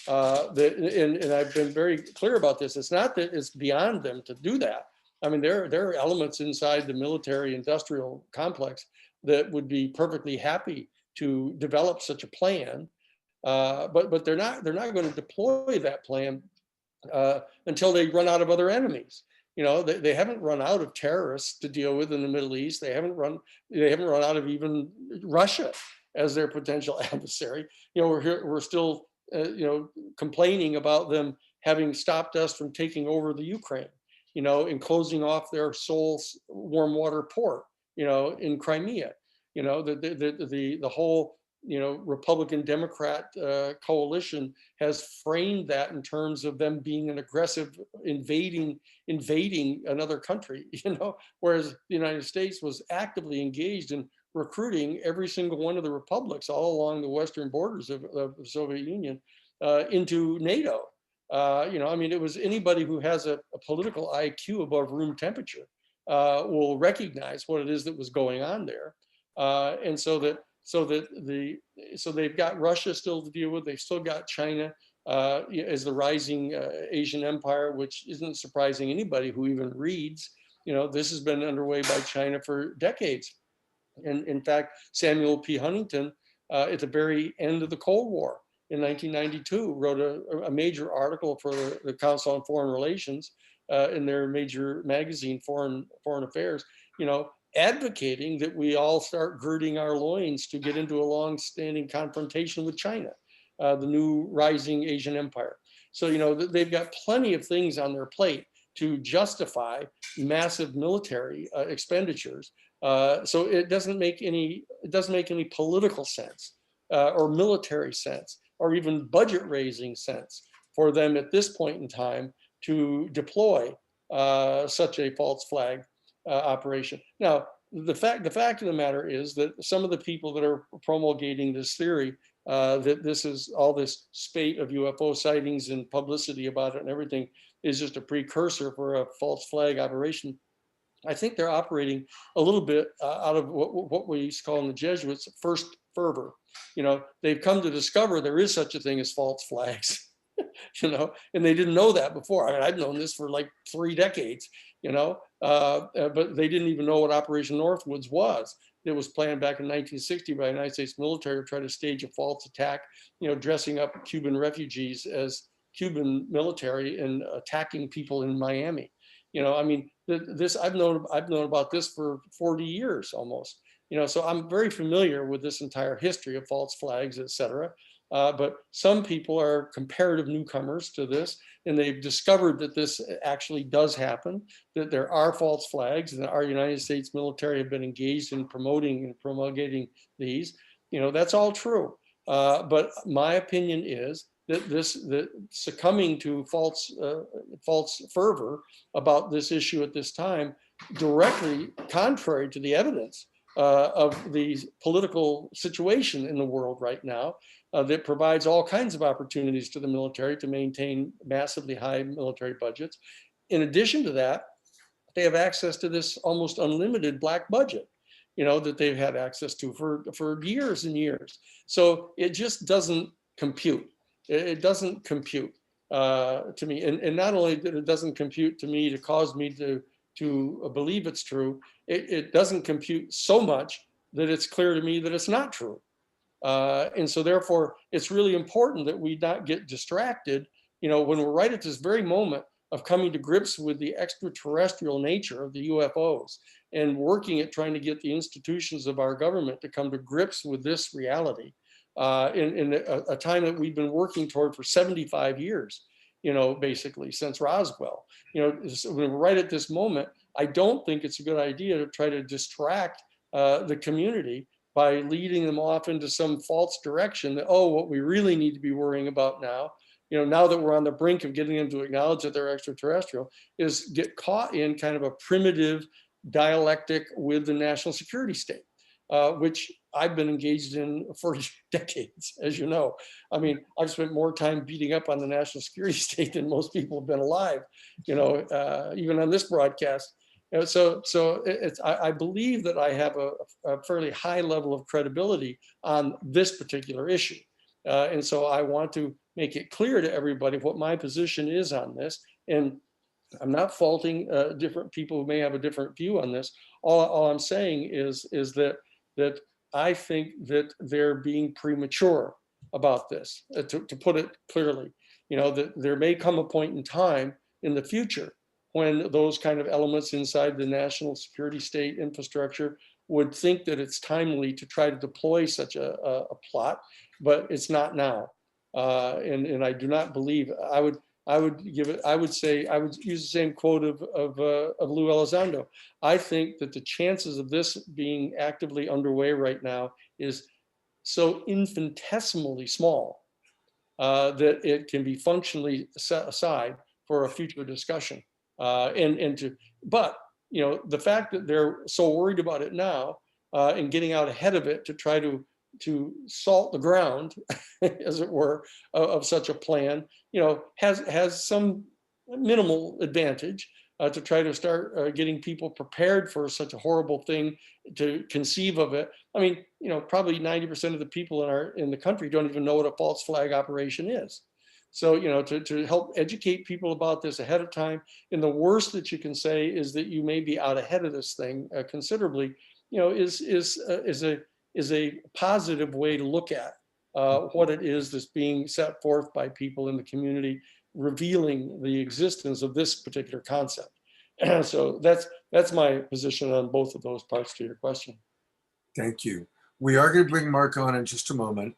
And I've been very clear about this. It's not that it's beyond them to do that. I mean, there are elements inside the military industrial complex that would be perfectly happy to develop such a plan, but they're not going to deploy that plan until they run out of other enemies. They haven't run out of terrorists to deal with in the Middle East. They haven't run out of even Russia as their potential adversary. We're still complaining about them having stopped us from taking over the Ukraine, and closing off their sole warm water port, in Crimea. The whole Republican Democrat coalition has framed that in terms of them being an aggressive invading another country, whereas the United States was actively engaged in recruiting every single one of the republics all along the western borders of the Soviet Union into NATO. I mean, it was anybody who has a political IQ above room temperature will recognize what it is that was going on there. And so they've got Russia still to deal with. They've still got China as the rising Asian empire, which isn't surprising anybody who even reads. This has been underway by China for decades. And in fact, Samuel P. Huntington, at the very end of the Cold War in 1992, wrote a major article for the Council on Foreign Relations in their major magazine, Foreign Affairs, advocating that we all start girding our loins to get into a long-standing confrontation with China, the new rising Asian empire. So, they've got plenty of things on their plate to justify massive military expenditures. So it doesn't make any political sense or military sense or even budget raising sense for them at this point in time to deploy such a false flag operation. Now, the fact of the matter is that some of the people that are promulgating this theory that this is all this spate of UFO sightings and publicity about it and everything is just a precursor for a false flag operation. I think they're operating a little bit out of what we used to call in the Jesuits first fervor. They've come to discover there is such a thing as false flags, and they didn't know that before. I mean, I've known this for like 3 decades, but they didn't even know what Operation Northwoods was. It was planned back in 1960 by the United States military to try to stage a false attack, dressing up Cuban refugees as Cuban military and attacking people in Miami. I mean, this I've known about this for 40 years almost. So I'm very familiar with this entire history of false flags, et cetera. But some people are comparative newcomers to this, and they've discovered that this actually does happen, that there are false flags, and that our United States military have been engaged in promoting and promulgating these. That's all true. But my opinion is that succumbing to false fervor about this issue at this time, directly contrary to the evidence of the political situation in the world right now, that provides all kinds of opportunities to the military to maintain massively high military budgets. In addition to that, they have access to this almost unlimited black budget, that they've had access to for years and years. So it just doesn't compute. It doesn't compute to me. And not only that it doesn't compute to me to cause me to believe it's true, it doesn't compute so much that it's clear to me that it's not true. And so therefore, it's really important that we not get distracted, when we're right at this very moment of coming to grips with the extraterrestrial nature of the UFOs and working at trying to get the institutions of our government to come to grips with this reality in a time that we've been working toward for 75 years, basically since Roswell. So when we're right at this moment, I don't think it's a good idea to try to distract the community by leading them off into some false direction that, what we really need to be worrying about now, now that we're on the brink of getting them to acknowledge that they're extraterrestrial, is get caught in kind of a primitive dialectic with the national security state, which I've been engaged in for decades, as you know. I mean, I've spent more time beating up on the national security state than most people have been alive, even on this broadcast. So I believe that I have a fairly high level of credibility on this particular issue. And so I want to make it clear to everybody what my position is on this. And I'm not faulting different people who may have a different view on this. All I'm saying is that I think that they're being premature about this, to put it clearly. That there may come a point in time in the future when those kind of elements inside the national security state infrastructure would think that it's timely to try to deploy such a plot, but it's not now. And I do not believe, I would use the same quote of Lue Elizondo. I think that the chances of this being actively underway right now is so infinitesimally small that it can be functionally set aside for a future discussion. But the fact that they're so worried about it now and getting out ahead of it to try to to salt the ground, as it were, of such a plan, has some minimal advantage to try to start getting people prepared for such a horrible thing, to conceive of it. I mean, probably 90% of the people in the country don't even know what a false flag operation is. So, to help educate people about this ahead of time, and the worst that you can say is that you may be out ahead of this thing considerably, is a positive way to look at what it is that's being set forth by people in the community, revealing the existence of this particular concept. So that's my position on both of those parts to your question. Thank you. We are going to bring Mark on in just a moment.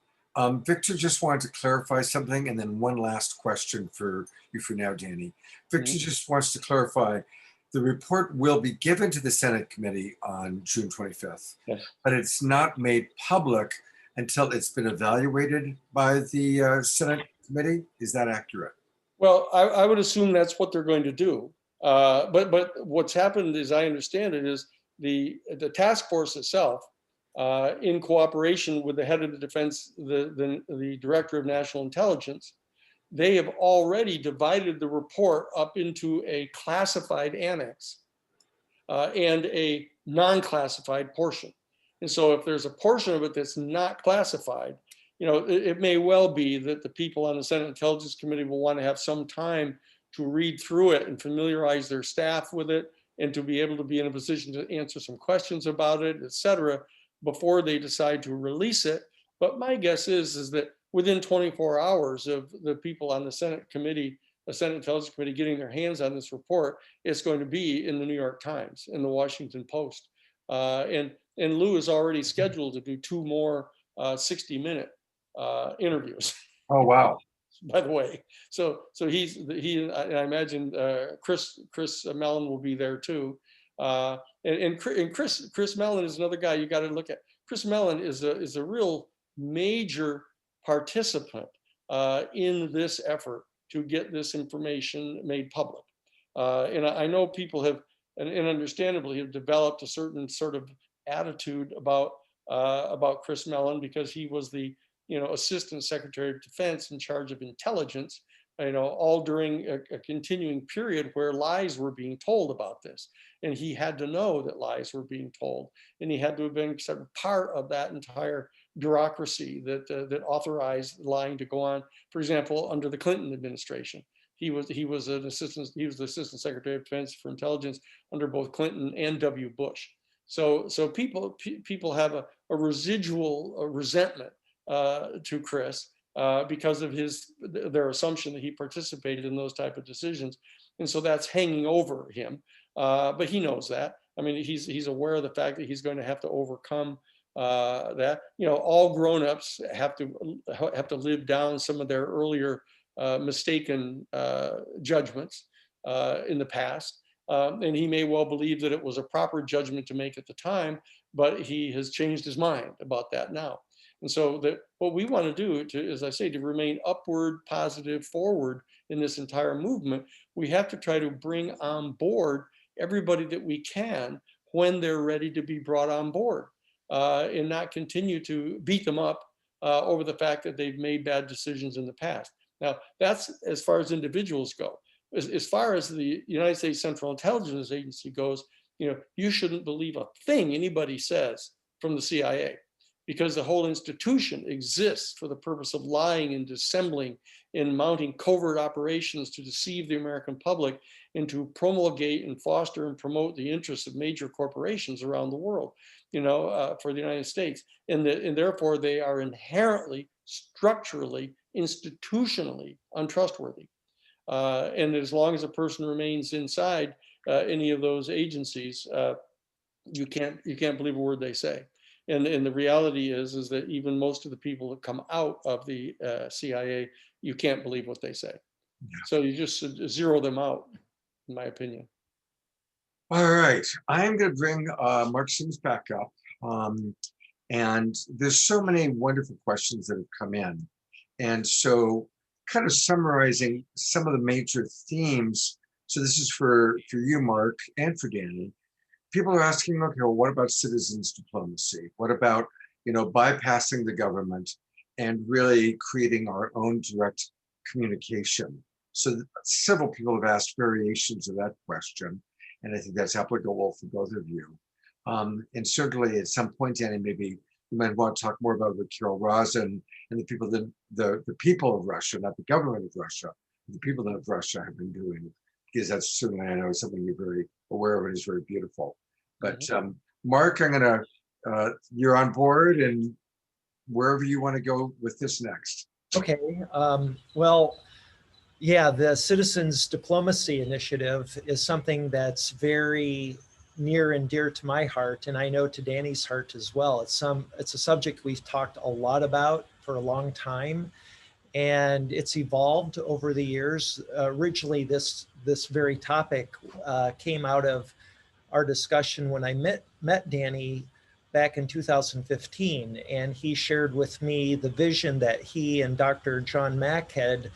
Victor just wanted to clarify something, and then one last question for you for now, Danny. Victor just wants to clarify, the report will be given to the Senate committee on June 25th, yes, but it's not made public until it's been evaluated by the Senate committee. Is that accurate? Well, I would assume that's what they're going to do. But what's happened, as I understand it, is the task force itself, in cooperation with the head of the defense, the director of national intelligence, they have already divided the report up into a classified annex and a non-classified portion. And so if there's a portion of it that's not classified, it may well be that the people on the Senate Intelligence Committee will want to have some time to read through it and familiarize their staff with it, and to be able to be in a position to answer some questions about it, et cetera, before they decide to release it. But my guess is that within 24 hours of the people on the Senate committee, the Senate Intelligence Committee, getting their hands on this report, it's going to be in the New York Times, in the Washington Post. And Lue is already scheduled to do 2 more 60-minute interviews. Oh, wow. By the way, so I imagine Chris Mellon will be there too, and Chris Mellon is another guy you got to look at. Chris Mellon is a real major participant in this effort to get this information made public, and I know people have, and understandably, have developed a certain sort of attitude about Chris Mellon, because he was the Assistant Secretary of Defense in charge of intelligence, all during a continuing period where lies were being told about this. And he had to know that lies were being told. And he had to have been sort of part of that entire bureaucracy that authorized lying to go on. For example, under the Clinton administration, he was the Assistant Secretary of Defense for Intelligence under both Clinton and W. Bush. So people have a residual resentment to Chris because of their assumption that he participated in those type of decisions, and so that's hanging over him. But he knows that. I mean, he's aware of the fact that he's going to have to overcome that. All grown-ups have to live down some of their earlier mistaken judgments in the past, and he may well believe that it was a proper judgment to make at the time, but he has changed his mind about that now. And so what we want to do, as I say, to remain upward, positive, forward in this entire movement, we have to try to bring on board everybody that we can when they're ready to be brought on board, and not continue to beat them up over the fact that they've made bad decisions in the past. Now, that's as far as individuals go. As far as the United States Central Intelligence Agency goes, you shouldn't believe a thing anybody says from the CIA, because the whole institution exists for the purpose of lying and dissembling and mounting covert operations to deceive the American public and to promulgate and foster and promote the interests of major corporations around the world, for the United States. And therefore, they are inherently, structurally, institutionally untrustworthy. And as long as a person remains inside any of those agencies, you can't believe a word they say. And the reality is that even most of the people that come out of the CIA, you can't believe what they say. Yeah. So you just zero them out, in my opinion. All right, I'm going to bring Mark Sims back up. And there's so many wonderful questions that have come in. And so kind of summarizing some of the major themes. So this is for you, Mark, and for Danny. People are asking, okay, well, what about citizens diplomacy? What about bypassing the government and really creating our own direct communication. So several people have asked variations of that question, and I think that's applicable for both of you. And certainly at some point, Danny, maybe you might want to talk more about what Carol Rosin and the people of Russia, not the government of Russia, the people of Russia have been doing, because that's certainly, I know, something you're very aware of and is very beautiful. But Mark, you're on board, and wherever you want to go with this next. Okay. Well, yeah, the Citizens Diplomacy Initiative is something that's very near and dear to my heart, and I know to Danny's heart as well. It's a subject we've talked a lot about for a long time, and it's evolved over the years. Originally, this very topic came out of our discussion when I met Danny back in 2015, and he shared with me the vision that he and Dr. John Mack had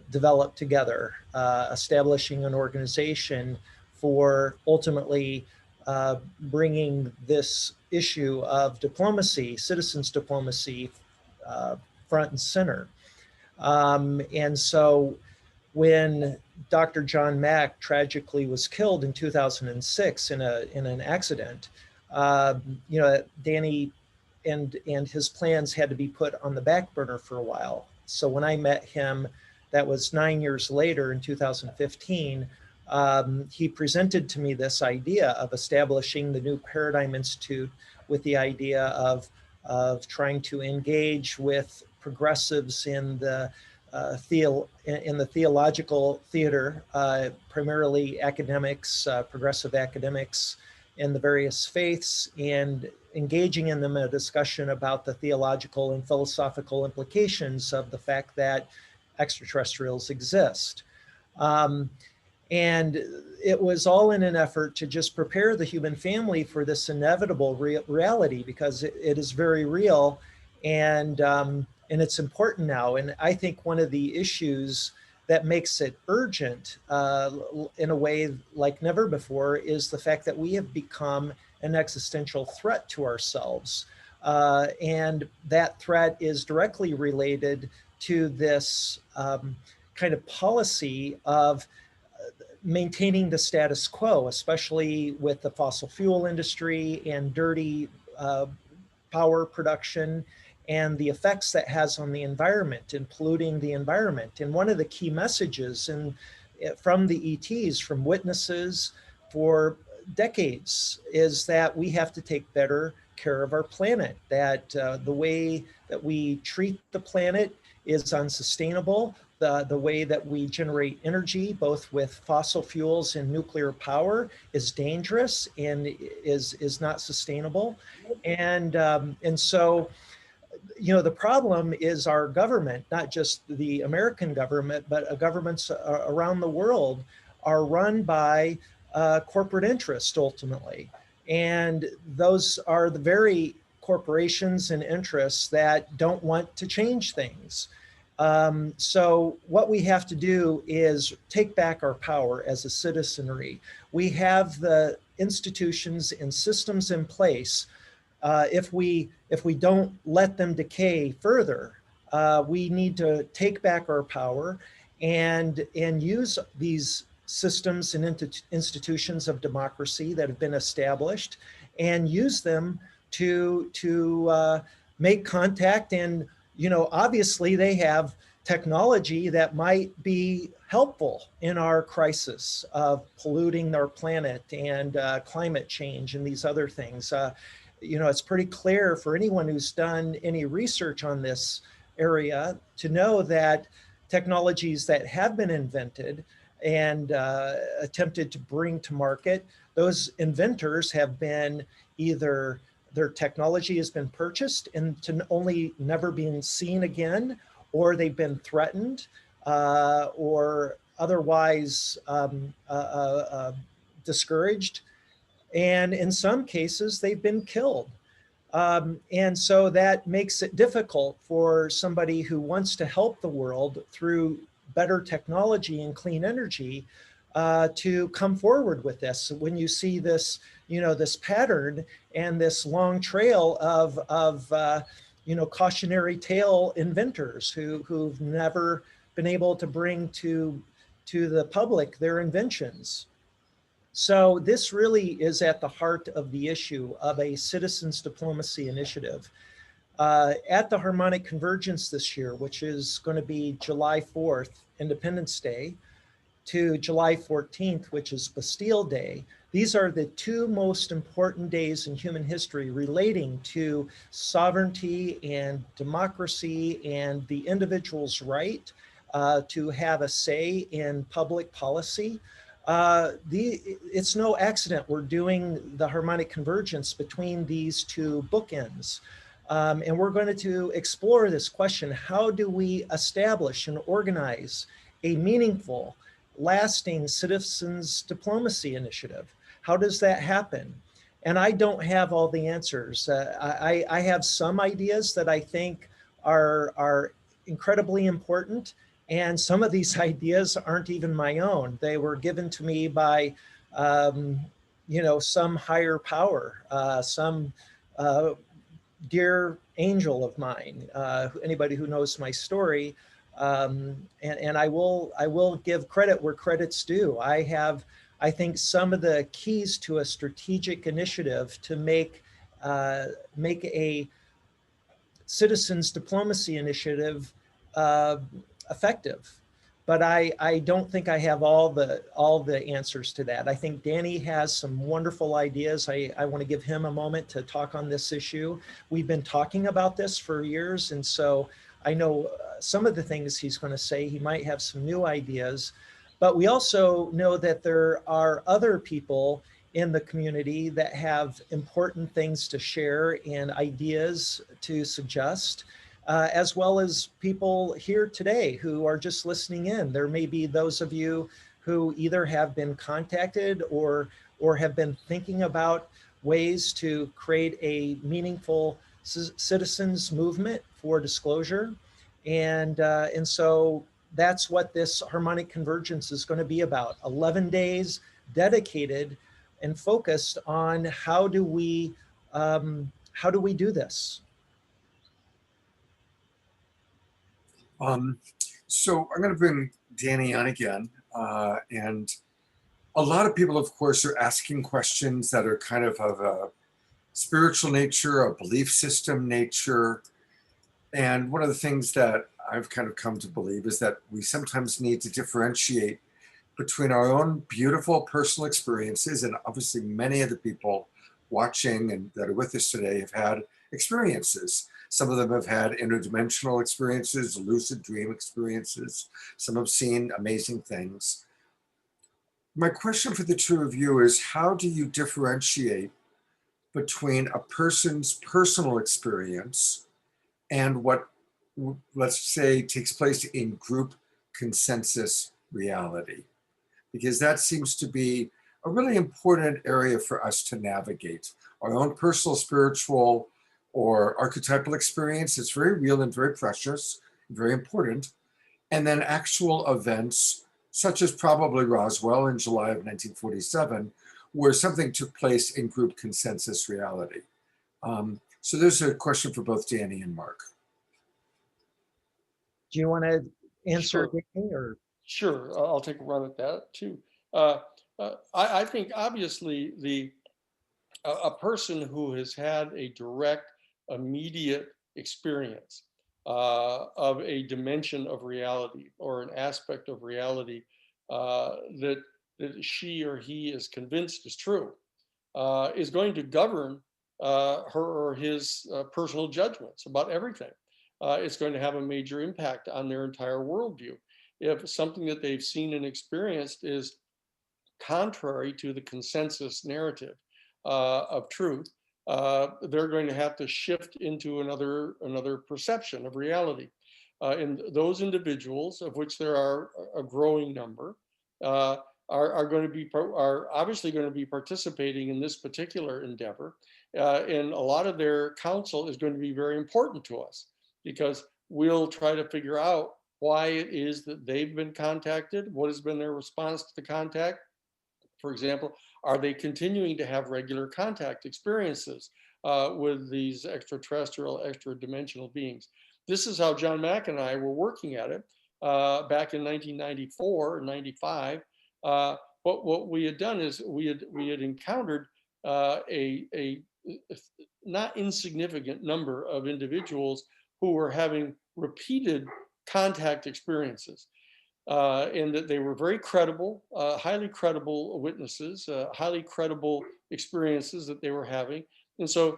developed together, establishing an organization for ultimately bringing this issue of diplomacy, citizens diplomacy, front and center. And so when Dr. John Mack tragically was killed in 2006 in an accident, Danny and his plans had to be put on the back burner for a while. So when I met him, that was 9 years later in 2015, he presented to me this idea of establishing the New Paradigm Institute with the idea of trying to engage with progressives in the theological theater, primarily academics, progressive academics in the various faiths, and engaging in them in a discussion about the theological and philosophical implications of the fact that extraterrestrials exist. And it was all in an effort to just prepare the human family for this inevitable reality, because it is very real, and it's important now. And I think one of the issues that makes it urgent in a way like never before is the fact that we have become an existential threat to ourselves. And that threat is directly related to this kind of policy of maintaining the status quo, especially with the fossil fuel industry and dirty power production, and the effects that has on the environment and polluting the environment. And one of the key messages from the ETs, from witnesses for decades, is that we have to take better care of our planet, that the way that we treat the planet is unsustainable. The way that we generate energy, both with fossil fuels and nuclear power, is dangerous and is not sustainable. And so, the problem is our government, not just the American government, but governments around the world are run by corporate interest ultimately. And those are the very corporations and interests that don't want to change things. So what we have to do is take back our power as a citizenry. We have the institutions and systems in place. If we don't let them decay further, we need to take back our power and use these systems and institutions of democracy that have been established, and use them to make contact. And obviously they have technology that might be helpful in our crisis of polluting our planet and climate change and these other things. It's pretty clear for anyone who's done any research on this area to know that technologies that have been invented and attempted to bring to market, those inventors have been either their technology has been purchased and to only never been seen again, or they've been threatened, or otherwise discouraged. And in some cases, they've been killed. And so that makes it difficult for somebody who wants to help the world through better technology and clean energy to come forward with this. When you see this, this pattern and this long trail of cautionary tale inventors who've never been able to bring to the public their inventions. So this really is at the heart of the issue of a citizens diplomacy initiative. At the Harmonic Convergence this year, which is going to be July 4th, Independence Day, to July 14th, which is Bastille Day, these are the two most important days in human history relating to sovereignty and democracy and the individual's right to have a say in public policy. It's no accident we're doing the Harmonic Convergence between these two bookends. And we're going to explore this question: how do we establish and organize a meaningful, lasting citizens diplomacy initiative? How does that happen? And I don't have all the answers. I have some ideas that I think are incredibly important. And some of these ideas aren't even my own. They were given to me by, some higher power, some dear angel of mine, anybody who knows my story. And I will give credit where credit's due. I think some of the keys to a strategic initiative to make a citizens diplomacy initiative effective. But I don't think I have all the answers to that. I think Danny has some wonderful ideas. I want to give him a moment to talk on this issue. We've been talking about this for years, and so I know some of the things he's going to say. He might have some new ideas, but we also know that there are other people in the community that have important things to share and ideas to suggest. As well as people here today who are just listening in. There may be those of you who either have been contacted or have been thinking about ways to create a meaningful citizens movement for disclosure. And so that's what this Harmonic Convergence is going to be about. 11 days dedicated and focused on how do we do this? So I'm going to bring Danny on again. And a lot of people, of course, are asking questions that are kind of a spiritual nature, a belief system nature. And one of the things that I've kind of come to believe is that we sometimes need to differentiate between our own beautiful personal experiences, and obviously many of the people watching and that are with us today have had experiences. Some of them have had interdimensional experiences, lucid dream experiences. Some have seen amazing things. My question for the two of you is, how do you differentiate between a person's personal experience and what, let's say, takes place in group consensus reality? Because that seems to be a really important area for us to navigate. Our own personal spiritual or archetypal experience is very real and very precious, very important. And then actual events, such as probably Roswell in July of 1947, where something took place in group consensus reality. So there's a question for both Danny and Mark. Do you want to answer, Sure. Danny, or? Sure, I'll take a run at that too. I think obviously a person who has had a direct, immediate experience of a dimension of reality or an aspect of reality that she or he is convinced is true is going to govern her or his personal judgments about everything. It's going to have a major impact on their entire worldview. If something that they've seen and experienced is contrary to the consensus narrative of truth, they're going to have to shift into another perception of reality. And those individuals, of which there are a growing number, are obviously going to be participating in this particular endeavor. And a lot of their counsel is going to be very important to us, because we'll try to figure out why it is that they've been contacted, what has been their response to the contact. For example, are they continuing to have regular contact experiences with these extraterrestrial, extra-dimensional beings? This is how John Mack and I were working at it back in 1994 or 95. What we had done is we had encountered a not insignificant number of individuals who were having repeated contact experiences. And that they were very credible, highly credible witnesses, highly credible experiences that they were having. And so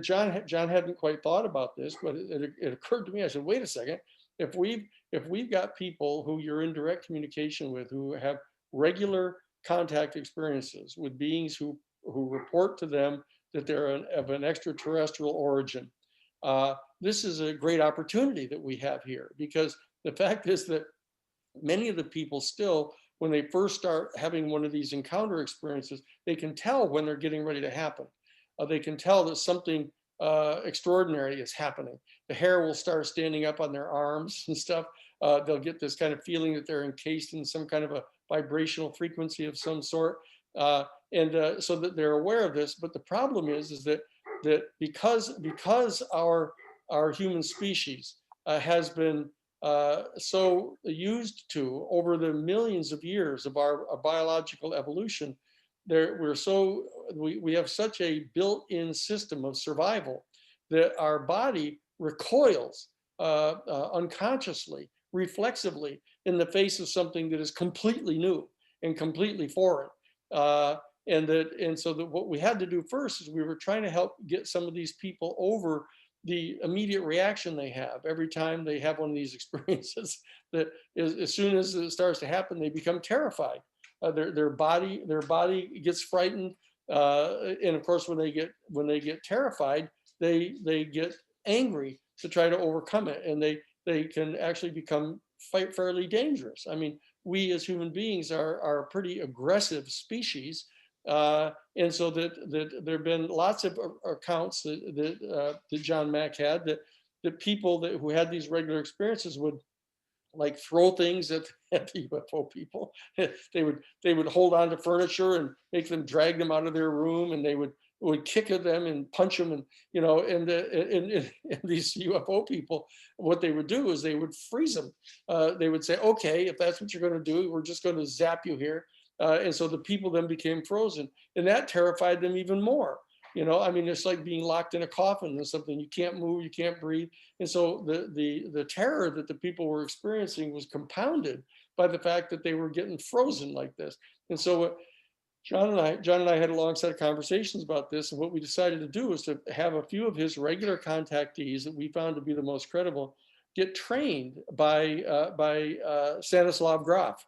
John hadn't quite thought about this, but it occurred to me. I said, wait a second, if we've got people who you're in direct communication with, who have regular contact experiences with beings who report to them that they're of an extraterrestrial origin, this is a great opportunity that we have here, because the fact is that many of the people still, when they first start having one of these encounter experiences, they can tell when they're getting ready to happen. They can tell that something extraordinary is happening. The hair will start standing up on their arms and stuff. They'll get this kind of feeling that they're encased in some kind of a vibrational frequency of some sort. So that they're aware of this. But the problem is that because our human species has been so used to, over the millions of years of our biological evolution, we have such a built-in system of survival that our body recoils unconsciously, reflexively, in the face of something that is completely new and completely foreign. And so what we had to do first is we were trying to help get some of these people over the immediate reaction they have every time they have one of these experiences. That is, as soon as it starts to happen, they become terrified. Their body gets frightened, and of course, when they get terrified, they get angry to try to overcome it, and they can actually become fairly dangerous. I mean, we as human beings are a pretty aggressive species. And so that there have been lots of accounts that John Mack had, that people who had these regular experiences would like throw things at the UFO people. They would hold on to furniture and make them drag them out of their room, and they would kick at them and punch them, and and these UFO people, what they would do is they would freeze them. They would say, okay, if that's what you're going to do, we're just going to zap you here. And so the people then became frozen, and that terrified them even more. I mean, it's like being locked in a coffin or something. You can't move, you can't breathe. And so the terror that the people were experiencing was compounded by the fact that they were getting frozen like this. And so John and I had a long set of conversations about this, and what we decided to do was to have a few of his regular contactees that we found to be the most credible get trained by Stanislav Grof.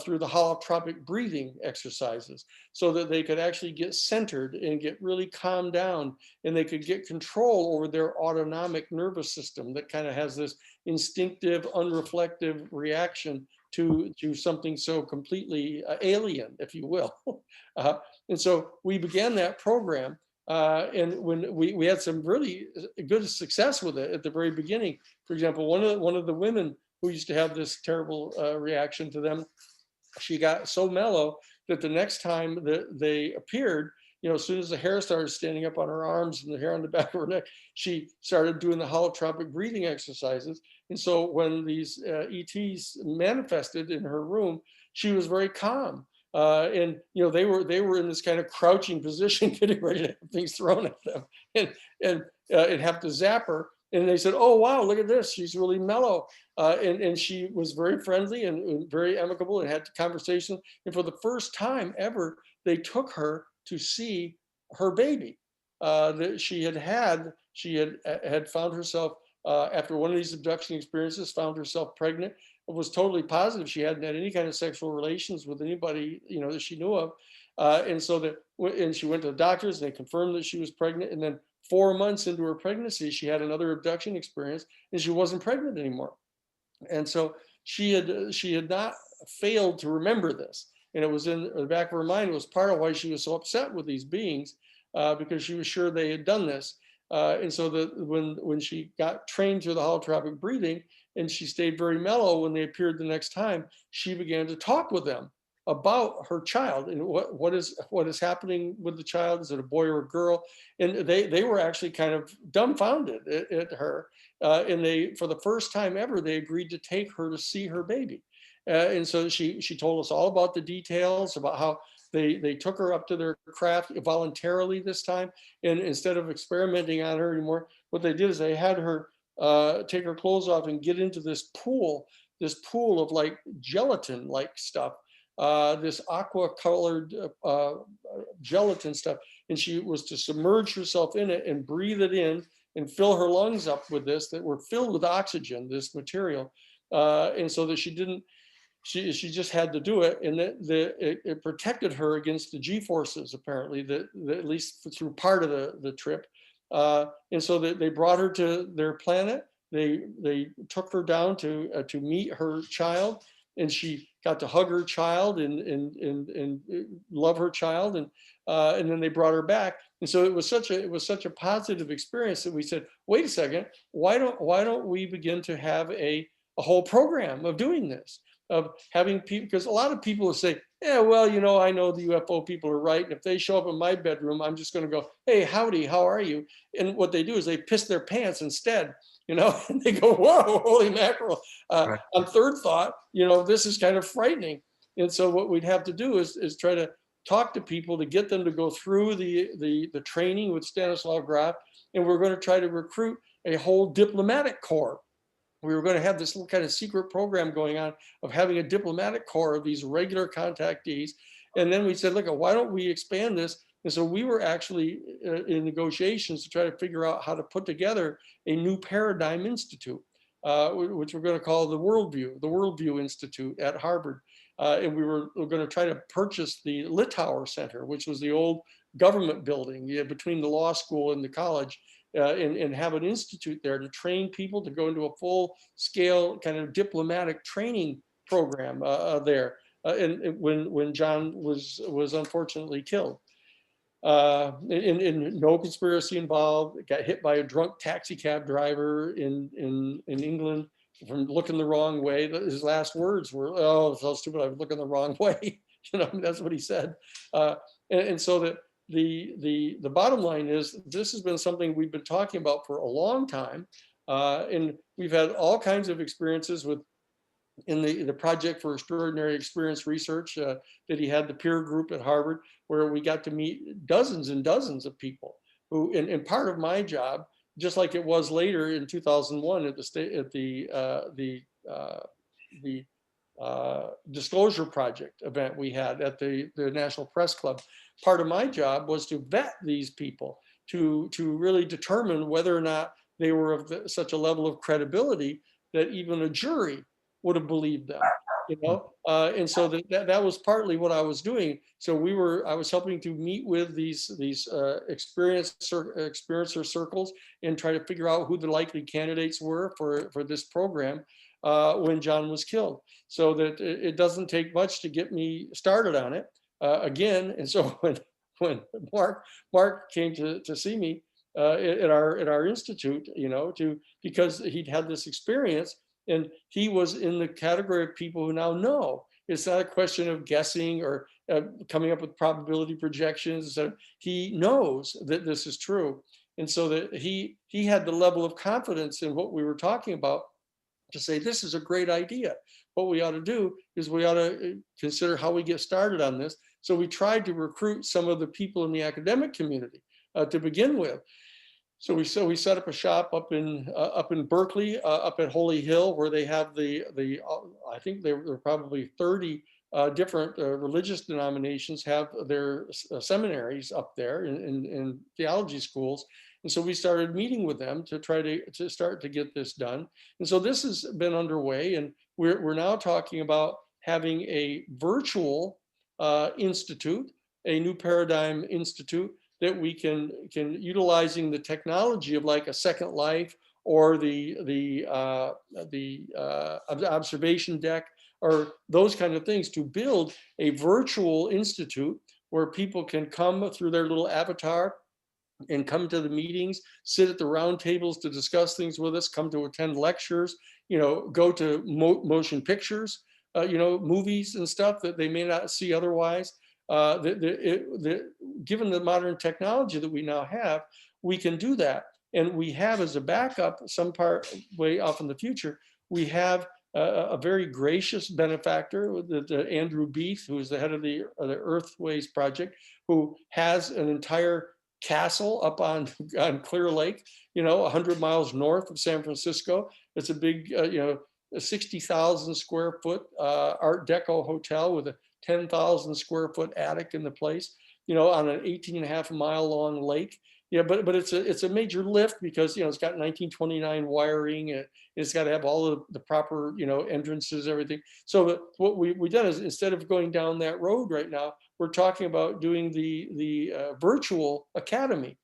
Through the holotropic breathing exercises, so that they could actually get centered and get really calmed down, and they could get control over their autonomic nervous system that kind of has this instinctive, unreflective reaction to something so completely alien, if you will. And so we began that program, and when we had some really good success with it at the very beginning. For example, one of the women who used to have this terrible reaction to them, she got so mellow that the next time that they appeared, as soon as the hair started standing up on her arms and the hair on the back of her neck, she started doing the holotropic breathing exercises. And so when these ETs manifested in her room, she was very calm. And they were in this kind of crouching position, getting ready to have things thrown at them, and have to zap her. And they said, oh, wow, look at this. She's really mellow. And she was very friendly and very amicable, and had conversations. And for the first time ever, they took her to see her baby that she had found herself, after one of these abduction experiences, found herself pregnant. It was totally positive. She hadn't had any kind of sexual relations with anybody, that she knew of. And she went to the doctors, and they confirmed that she was pregnant. And then 4 months into her pregnancy, she had another abduction experience, and she wasn't pregnant anymore. And so she had not failed to remember this, and it was in the back of her mind. It was part of why she was so upset with these beings, because she was sure they had done this. And so when she got trained through the holotropic breathing, and she stayed very mellow. When they appeared the next time, she began to talk with them about her child and what is happening with the child. Is it a boy or a girl? And they were actually kind of dumbfounded at her. And they, for the first time ever, they agreed to take her to see her baby. And so she told us all about the details, about how they took her up to their craft voluntarily this time. And instead of experimenting on her anymore, what they did is they had her take her clothes off and get into this pool of like gelatin-like stuff. This aqua colored gelatin stuff. And she was to submerge herself in it and breathe it in and fill her lungs up with this that were filled with oxygen, this material. And so that she just had to do it. And it protected her against the G-forces, apparently, that at least through part of the trip. And so they brought her to their planet. They took her down to meet her child, and she got to hug her child and love her child, and then they brought her back. And so it was such a positive experience that we said, wait a second, why don't we begin to have a whole program of doing this, of having people, because a lot of people will say, yeah, well, you know, I know the UFO people are right, and if they show up in my bedroom, I'm just going to go, hey, howdy, how are you? And what they do is they piss their pants instead. You know, and they go, whoa, holy mackerel. Right. On third thought, you know, this is kind of frightening. And so what we'd have to do is try to talk to people to get them to go through the training with Stanislav Grof. And we're going to try to recruit a whole diplomatic corps. We were going to have this little kind of secret program going on of having a diplomatic corps of these regular contactees. And then we said, look, why don't we expand this? And so we were actually in negotiations to try to figure out how to put together a new paradigm institute, which we're going to call the Worldview Institute at Harvard. And we're going to try to purchase the Litauer Center, which was the old government building between the law school and the college, and have an institute there to train people to go into a full scale kind of diplomatic training program there. And when John was unfortunately killed. And no conspiracy involved. Got hit by a drunk taxi cab driver in England from looking the wrong way. His last words were, "Oh, so stupid! I was looking the wrong way." You know, that's what he said. And so that the bottom line is, this has been something we've been talking about for a long time, and we've had all kinds of experiences with. In the Project for Extraordinary Experience Research that he had, the peer group at Harvard, where we got to meet dozens and dozens of people who, and part of my job, just like it was later in 2001 at the Disclosure Project event we had at the National Press Club, part of my job was to vet these people, to really determine whether or not they were of such a level of credibility that even a jury would have believed them, you know. And so that was partly what I was doing. So I was helping to meet with these experiencer circles and try to figure out who the likely candidates were for this program when John was killed. So that it doesn't take much to get me started on it again. And so when Mark came to see me at our institute, you know, because he'd had this experience. And he was in the category of people who now know. It's not a question of guessing or coming up with probability projections. So he knows that this is true. And so that he had the level of confidence in what we were talking about to say, this is a great idea. What we ought to do is we ought to consider how we get started on this. So we tried to recruit some of the people in the academic community to begin with. So we set up a shop up in Berkeley, up at Holy Hill, where they have I think there were probably 30 different religious denominations have their seminaries up there in theology schools. And so we started meeting with them to try to start to get this done. And so this has been underway, and we're now talking about having a virtual institute, a new paradigm institute, that we can utilizing the technology of like a Second Life or the observation deck or those kind of things, to build a virtual institute where people can come through their little avatar and come to the meetings, sit at the round tables to discuss things with us, come to attend lectures, go to motion pictures, movies and stuff that they may not see otherwise. Given the modern technology that we now have, we can do that. And we have as a backup, some part way off in the future, we have a very gracious benefactor, Andrew Beath, who is the head of the Earthways Project, who has an entire castle up on Clear Lake, 100 miles north of San Francisco. It's a big, a 60,000 square foot Art Deco hotel with a 10,000 square foot attic in the place, on an 18.5 mile long lake. Yeah, but it's a major lift because it's got 1929 wiring, and it's got to have all of the proper entrances, everything. So what we've done is, instead of going down that road right now, we're talking about doing the virtual academy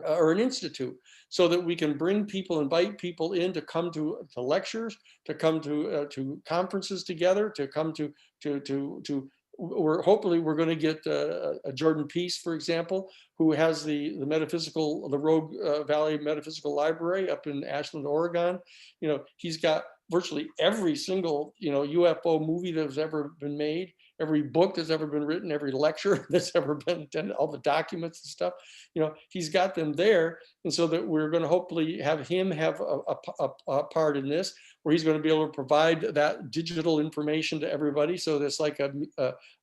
or an institute, so that we can invite people in to come to lectures, to come to conferences together, to come to we're going to get a Jordan Peace, for example, who has the Rogue Valley Metaphysical Library up in Ashland, Oregon. He's got virtually every single UFO movie that has ever been made, every book that's ever been written, every lecture that's ever been attended, all the documents and stuff. He's got them there, and so that we're going to hopefully have him have a part in this, where he's going to be able to provide that digital information to everybody. So there's like a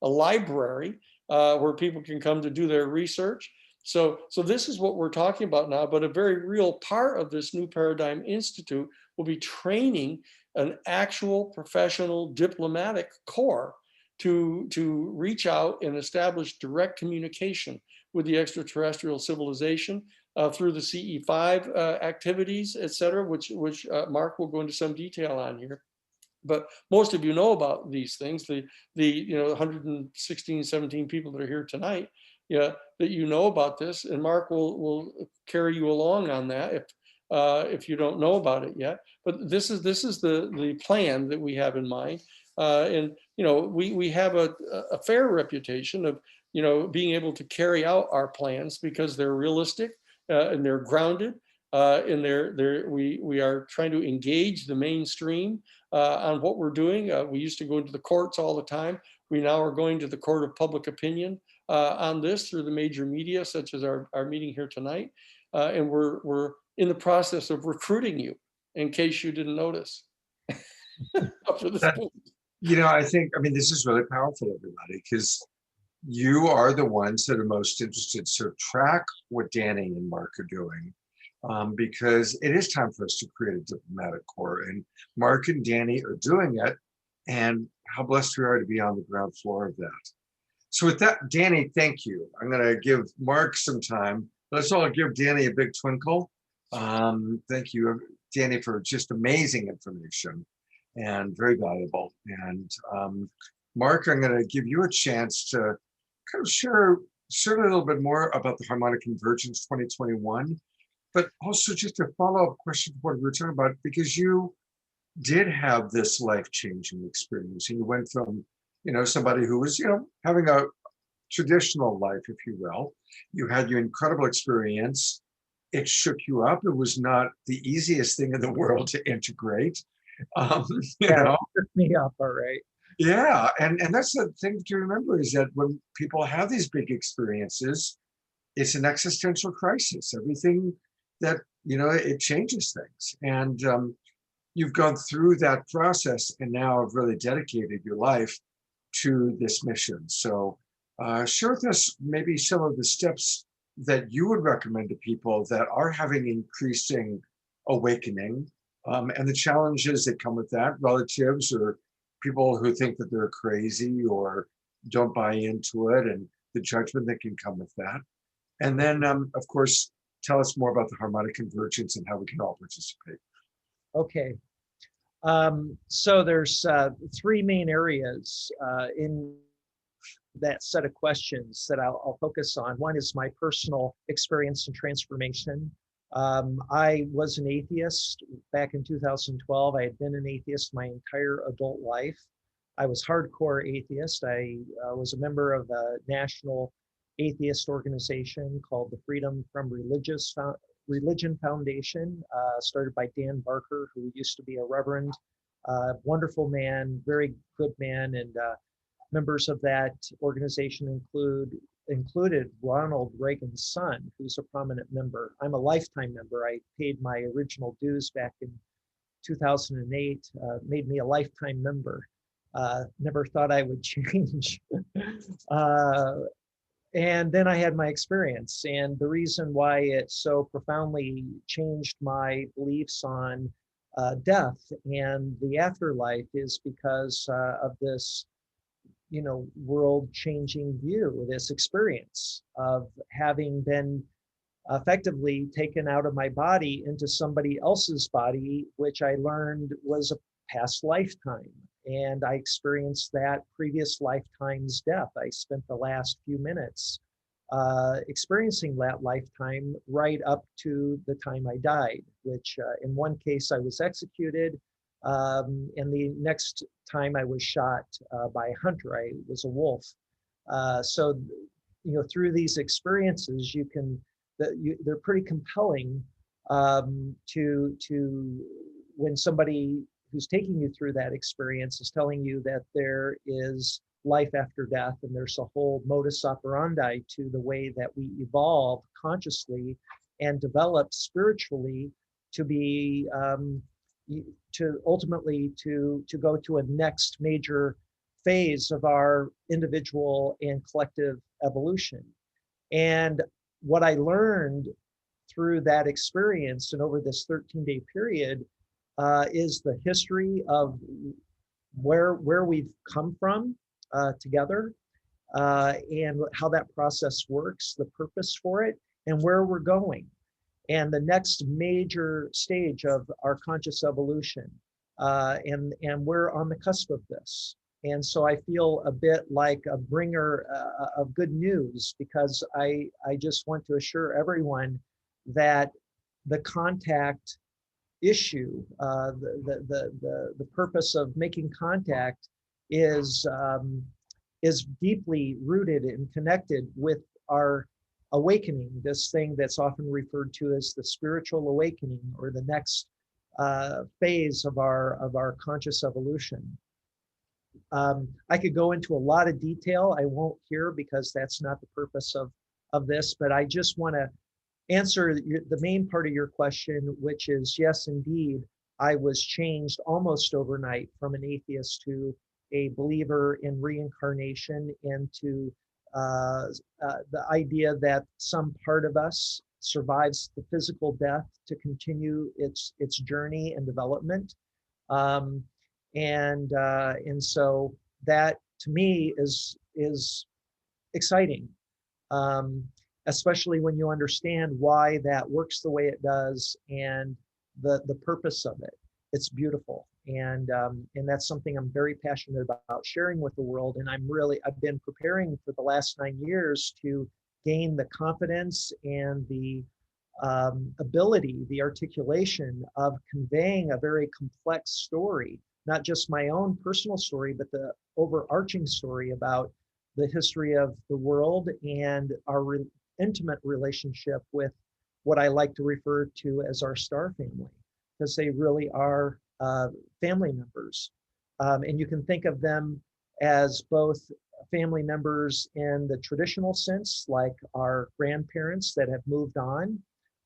library where people can come to do their research. So this is what we're talking about now, but a very real part of this New Paradigm Institute will be training an actual professional diplomatic corps to reach out and establish direct communication with the extraterrestrial civilization through the CE5 activities, et cetera, which Mark will go into some detail on here. But most of you know about these things, the 116, 17 people that are here tonight, that know about this, and Mark will carry you along on that if you don't know about it yet. But this is the plan that we have in mind, and we have a fair reputation of being able to carry out our plans because they're realistic and they're grounded. And we are trying to engage the mainstream on what we're doing. We used to go into the courts all the time. We now are going to the court of public opinion on this through the major media, such as our meeting here tonight. And we're in the process of recruiting you, in case you didn't notice. Up to this point. This is really powerful, everybody, because you are the ones that are most interested to track what Danny and Mark are doing. Because it is time for us to create a diplomatic corps, and Mark and Danny are doing it, and how blessed we are to be on the ground floor of that. So with that, Danny, thank you. I'm going to give Mark some time. Let's all give Danny a big twinkle. Thank you, Danny, for just amazing information and very valuable. And Mark, I'm going to give you a chance to kind of share a little bit more about the Harmonic Convergence 2021. But also just a follow-up question to what we were talking about, because you did have this life-changing experience, and you went from, somebody who was, having a traditional life, if you will. You had your incredible experience. It shook you up. It was not the easiest thing in the world to integrate. It shook me up, all right. Yeah, and that's the thing to remember, is that when people have these big experiences, it's an existential crisis. Everything that, it changes things. And you've gone through that process and now have really dedicated your life to this mission. So share with us maybe some of the steps that you would recommend to people that are having increasing awakening, and the challenges that come with that, relatives or people who think that they're crazy or don't buy into it, and the judgment that can come with that. And then, of course, tell us more about the Harmonic Convergence and how we can all participate. Okay. So there's three main areas in that set of questions that I'll focus on. One is my personal experience and transformation. I was an atheist back in 2012. I had been an atheist my entire adult life. I was hardcore atheist. I was a member of a national atheist organization called the Freedom from Religion Foundation, started by Dan Barker, who used to be a reverend, wonderful man, very good man, and members of that organization included Ronald Reagan's son, who's a prominent member. I'm a lifetime member. I paid my original dues back in 2008, made me a lifetime member. Never thought I would change. And then I had my experience. And the reason why it so profoundly changed my beliefs on death and the afterlife is because of this, world-changing view, this experience of having been effectively taken out of my body into somebody else's body, which I learned was a past lifetime. And I experienced that previous lifetime's death. I spent the last few minutes experiencing that lifetime right up to the time I died, which in one case I was executed, and the next time I was shot by a hunter. I was a wolf. So, through these experiences, they're pretty compelling to when somebody who's taking you through that experience is telling you that there is life after death, and there's a whole modus operandi to the way that we evolve consciously and develop spiritually to be to ultimately to go to a next major phase of our individual and collective evolution. And what I learned through that experience and over this 13-day period is the history of where we've come from together, and how that process works, the purpose for it, and where we're going, and the next major stage of our conscious evolution. And we're on the cusp of this. And so I feel a bit like a bringer of good news, because I just want to assure everyone that the contact issue, the purpose of making contact is deeply rooted and connected with our awakening, this thing that's often referred to as the spiritual awakening, or the next phase of our conscious evolution. I could go into a lot of detail. I won't here because that's not the purpose of this, but I just want to answer the main part of your question, which is, yes, indeed, I was changed almost overnight from an atheist to a believer in reincarnation, and to the idea that some part of us survives the physical death to continue its journey and development. And so that to me is exciting, especially when you understand why that works the way it does and the purpose of it. It's beautiful, and that's something I'm very passionate about sharing with the world. And I've been preparing for the last 9 years to gain the confidence and the ability, the articulation of conveying a very complex story, not just my own personal story, but the overarching story about the history of the world and our intimate relationship with what I like to refer to as our star family, because they really are family members. And you can think of them as both family members in the traditional sense, like our grandparents that have moved on.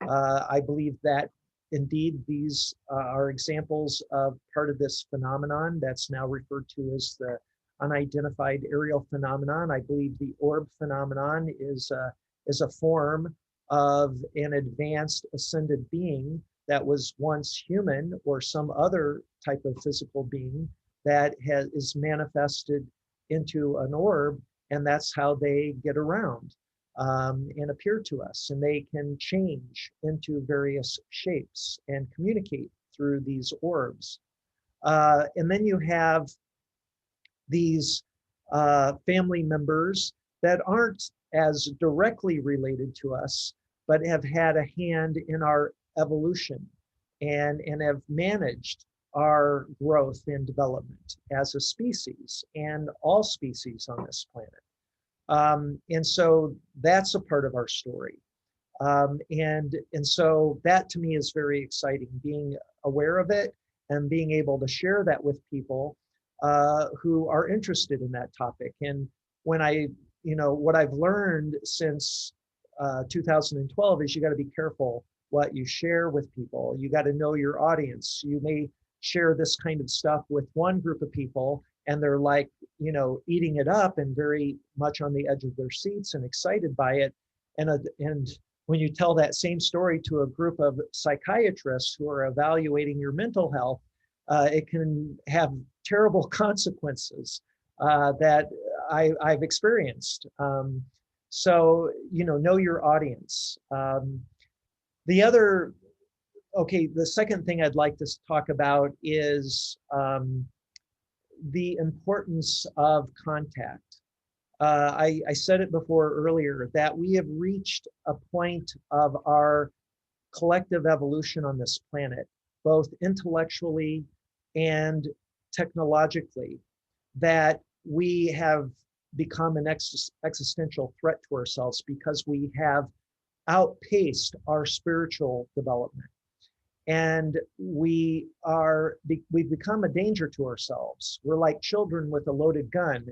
I believe that indeed these are examples of part of this phenomenon that's now referred to as the unidentified aerial phenomenon. I believe the orb phenomenon is a form of an advanced ascended being that was once human or some other type of physical being that is manifested into an orb, and that's how they get around and appear to us. And they can change into various shapes and communicate through these orbs. And then you have these family members that aren't as directly related to us, but have had a hand in our evolution and have managed our growth and development as a species and all species on this planet. And so that's a part of our story. And so that to me is very exciting, being aware of it and being able to share that with people who are interested in that topic. And when what I've learned since 2012 is you got to be careful what you share with people. You got to know your audience. You may share this kind of stuff with one group of people and they're like, eating it up and very much on the edge of their seats and excited by it. And when you tell that same story to a group of psychiatrists who are evaluating your mental health, it can have terrible consequences that I've experienced. So, know your audience. The second thing I'd like to talk about is the importance of contact. I said it before earlier that we have reached a point of our collective evolution on this planet, both intellectually and technologically, that we have become an existential threat to ourselves because we have outpaced our spiritual development. And we've become a danger to ourselves. We're like children with a loaded gun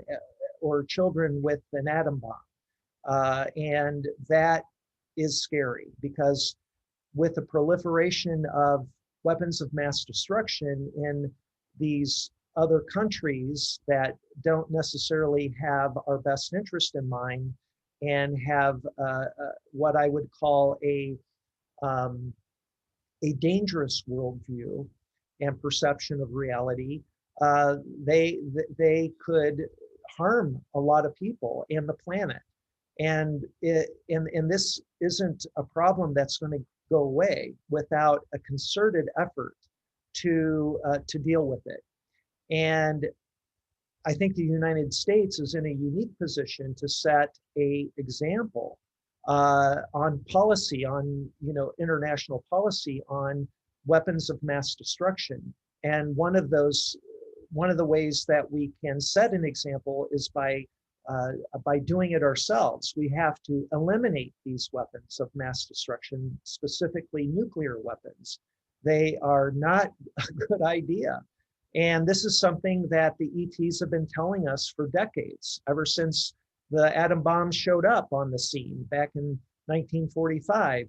or children with an atom bomb. And that is scary because with the proliferation of weapons of mass destruction in these other countries that don't necessarily have our best interest in mind and have what I would call a dangerous worldview and perception of reality, they could harm a lot of people and the planet. And this isn't a problem that's going to go away without a concerted effort to deal with it. And I think the United States is in a unique position to set an example on policy, on international policy on weapons of mass destruction. And one of the ways that we can set an example is by doing it ourselves. We have to eliminate these weapons of mass destruction, specifically nuclear weapons. They are not a good idea. And this is something that the ETs have been telling us for decades, ever since the atom bomb showed up on the scene back in 1945.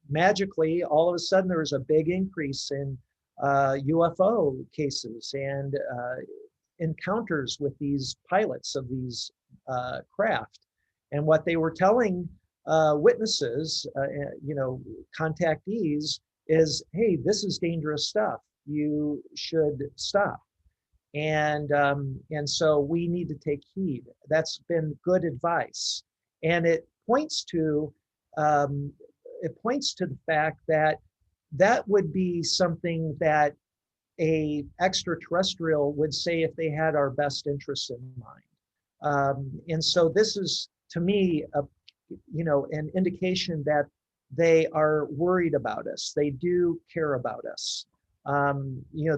Magically, all of a sudden, there was a big increase in UFO cases and encounters with these pilots of these craft. And what they were telling witnesses, contactees, is, hey, this is dangerous stuff. You should stop. And so we need to take heed. That's been good advice. And it points to the fact that would be something that a extraterrestrial would say if they had our best interests in mind. And so this is, to me, an indication that they are worried about us. They do care about us.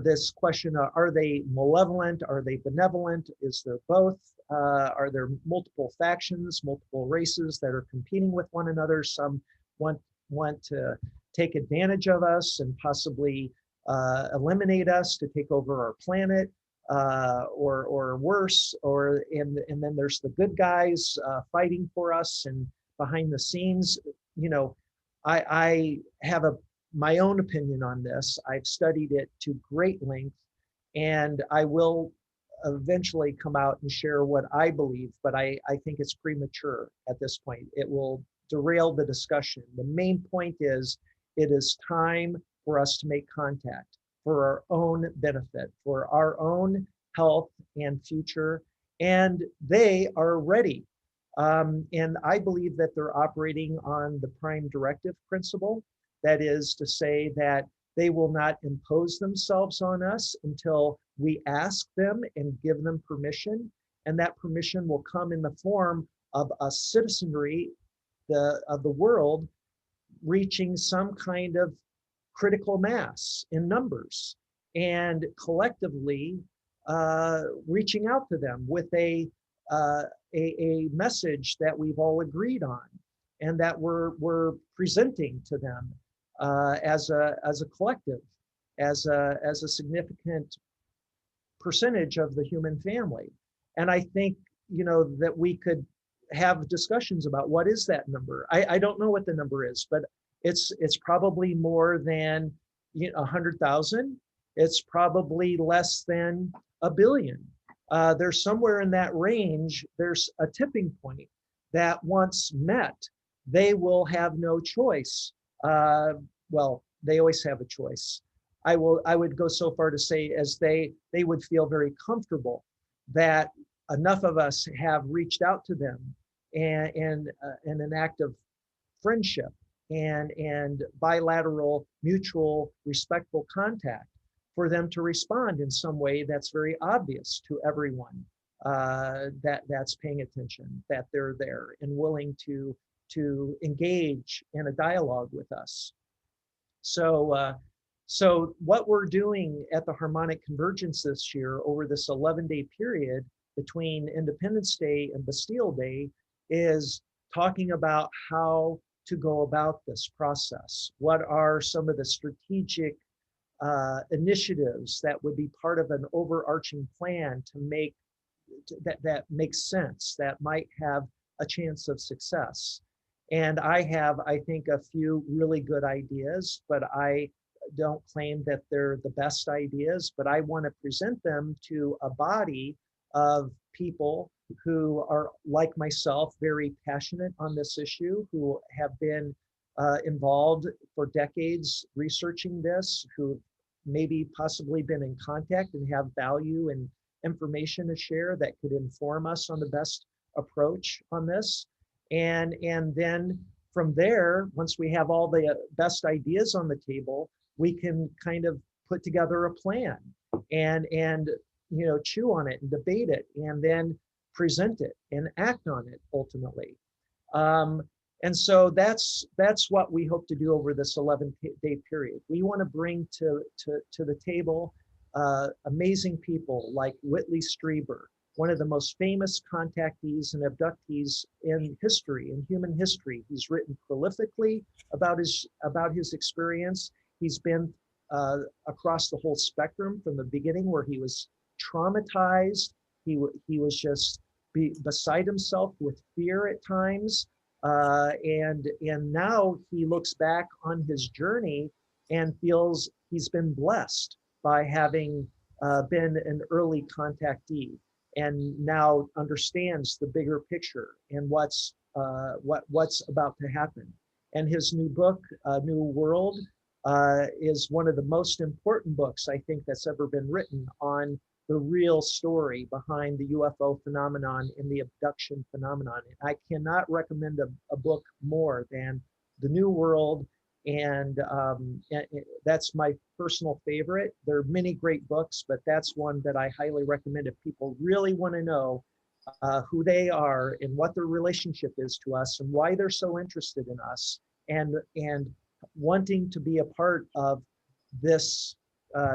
This question, are they malevolent? Are they benevolent? Is there both? Are there multiple factions, multiple races that are competing with one another? Some want to take advantage of us and possibly eliminate us to take over our planet, or worse. And then there's the good guys fighting for us and behind the scenes. I have my own opinion on this. I've studied it to great length, and I will eventually come out and share what I believe, but I think it's premature at this point. It will derail the discussion. The main point is, it is time for us to make contact for our own benefit, for our own health and future, and they are ready. And I believe that they're operating on the prime directive principle. That is to say that they will not impose themselves on us until we ask them and give them permission. And that permission will come in the form of a citizenry of the world reaching some kind of critical mass in numbers and collectively reaching out to them with a a message that we've all agreed on and that we're presenting to them as a collective, as a significant percentage of the human family. And I think, that we could have discussions about what is that number. I don't know what the number is, but it's probably more than 100,000. It's probably less than 1 billion. There's somewhere in that range, there's a tipping point that once met, they will have no choice. Well, they always have a choice. I would go so far to say as they would feel very comfortable that enough of us have reached out to them and in an act of friendship and bilateral, mutual, respectful contact for them to respond in some way that's very obvious to everyone that's paying attention, that they're there and willing to engage in a dialogue with us. So what we're doing at the Harmonic Convergence this year over this 11-day period between Independence Day and Bastille Day is talking about how to go about this process. What are some of the strategic initiatives that would be part of an overarching plan to make that makes sense, that might have a chance of success? And I have, I think, a few really good ideas, but I don't claim that they're the best ideas, but I want to present them to a body of people who are, like myself, very passionate on this issue, who have been involved for decades researching this, who maybe possibly been in contact and have value and information to share that could inform us on the best approach on this. And then from there, once we have all the best ideas on the table, we can kind of put together a plan and chew on it and debate it and then present it and act on it ultimately. And so that's what we hope to do over this 11-day period. We want to bring to the table amazing people like Whitley Strieber, one of the most famous contactees and abductees in history, in human history. He's written prolifically about his experience. He's been across the whole spectrum from the beginning, where he was traumatized. He was just beside himself with fear at times. And now he looks back on his journey and feels he's been blessed by having been an early contactee, and now understands the bigger picture and what's about to happen. And his new book, New World, is one of the most important books I think that's ever been written on the real story behind the UFO phenomenon and the abduction phenomenon. And I cannot recommend a book more than The New World, and that's my personal favorite. There are many great books, but that's one that I highly recommend if people really want to know who they are and what their relationship is to us and why they're so interested in us and wanting to be a part of this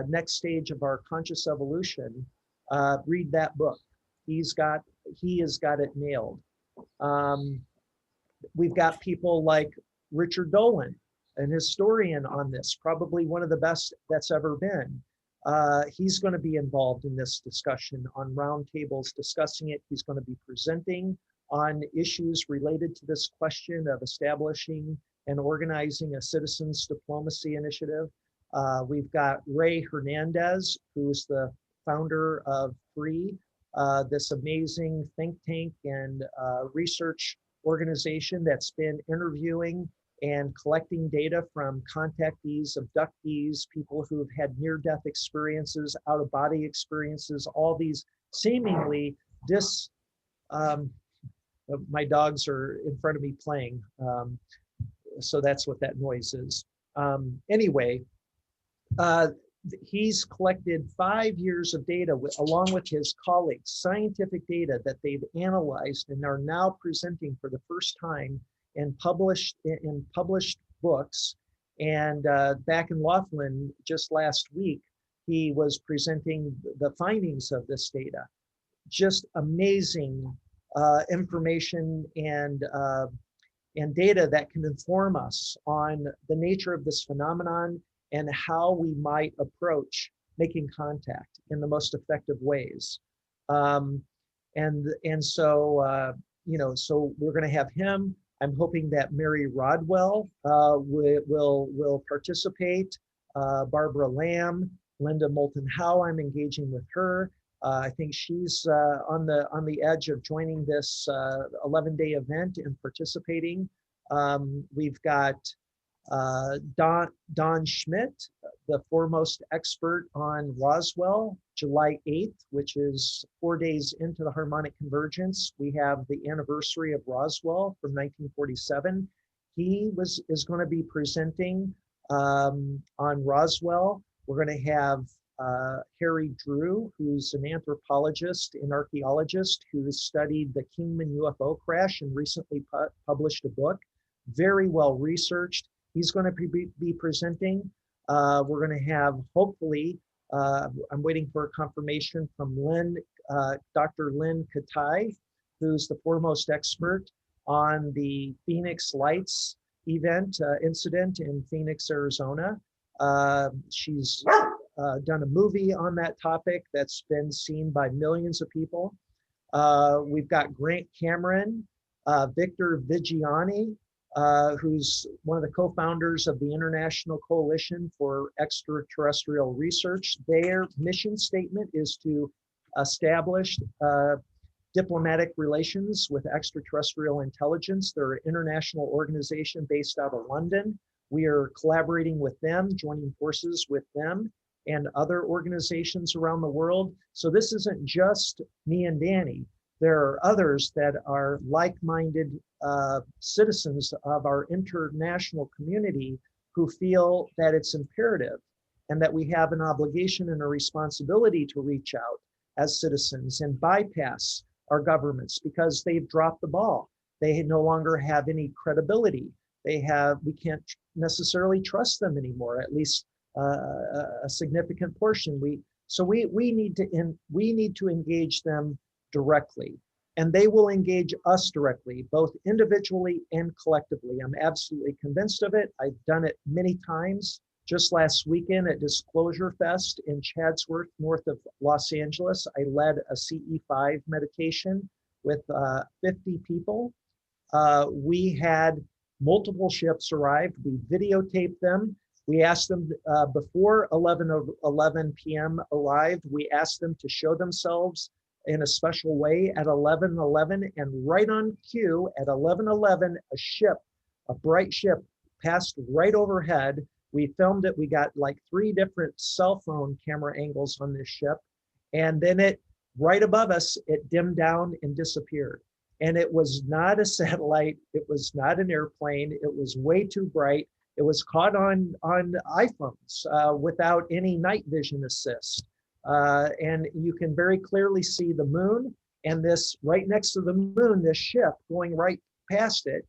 next stage of our conscious evolution. Read that book. He has got it nailed. We've got people like Richard Dolan, an historian on this, probably one of the best that's ever been. He's going to be involved in this discussion on roundtables discussing it. He's going to be presenting on issues related to this question of establishing and organizing a citizens diplomacy initiative. We've got Ray Hernandez, who's the founder of FREE, this amazing think tank and research organization that's been interviewing and collecting data from contactees, abductees, people who've had near-death experiences, out-of-body experiences, all these seemingly my dogs are in front of me playing, so that's what that noise is. Anyway, he's collected 5 years of data along with his colleagues, scientific data that they've analyzed and are now presenting for the first time in published books. And back in Laughlin just last week, he was presenting the findings of this data. Just amazing information and data that can inform us on the nature of this phenomenon and how we might approach making contact in the most effective ways. And so, so we're going to have him. I'm hoping that Mary Rodwell will participate. Barbara Lamb, Linda Moulton Howe, I'm engaging with her. I think she's on the edge of joining this 11-day event and participating. We've got Don Schmidt, the foremost expert on Roswell, July 8th, which is 4 days into the harmonic convergence. We have the anniversary of Roswell from 1947. He is going to be presenting on Roswell. We're going to have Harry Drew, who's an anthropologist and archaeologist who studied the Kingman UFO crash and recently published a book, very well researched. He's going to be presenting. We're going to have, hopefully, I'm waiting for a confirmation from Dr. Lynn Katai, who's the foremost expert on the Phoenix Lights incident in Phoenix, Arizona. She's done a movie on that topic that's been seen by millions of people. We've got Grant Cameron, Victor Vigiani, who's one of the co-founders of the International Coalition for Extraterrestrial Research. Their mission statement is to establish diplomatic relations with extraterrestrial intelligence. They're an international organization based out of London. We are collaborating with them, joining forces with them and other organizations around the world. So this isn't just me and Danny. There are others that are like-minded citizens of our international community who feel that it's imperative and that we have an obligation and a responsibility to reach out as citizens and bypass our governments because they've dropped the ball. They no longer have any credibility. We can't necessarily trust them anymore, at least a significant portion. So we need to engage them directly, and they will engage us directly, both individually and collectively. I'm absolutely convinced of it. I've done it many times. Just last weekend at Disclosure Fest in Chatsworth, north of Los Angeles, I led a CE5 meditation with 50 people. We had multiple ships arrive. We videotaped them. We asked them before 11 p.m. arrived, we asked them to show themselves in a special way at 11:11, and right on cue at 11:11, a bright ship passed right overhead. We filmed it. We got like 3 different cell phone camera angles on this ship. And then right above us, it dimmed down and disappeared. And it was not a satellite. It was not an airplane. It was way too bright. It was caught on iPhones without any night vision assist. And you can very clearly see the moon and this right next to the moon, this ship going right past it.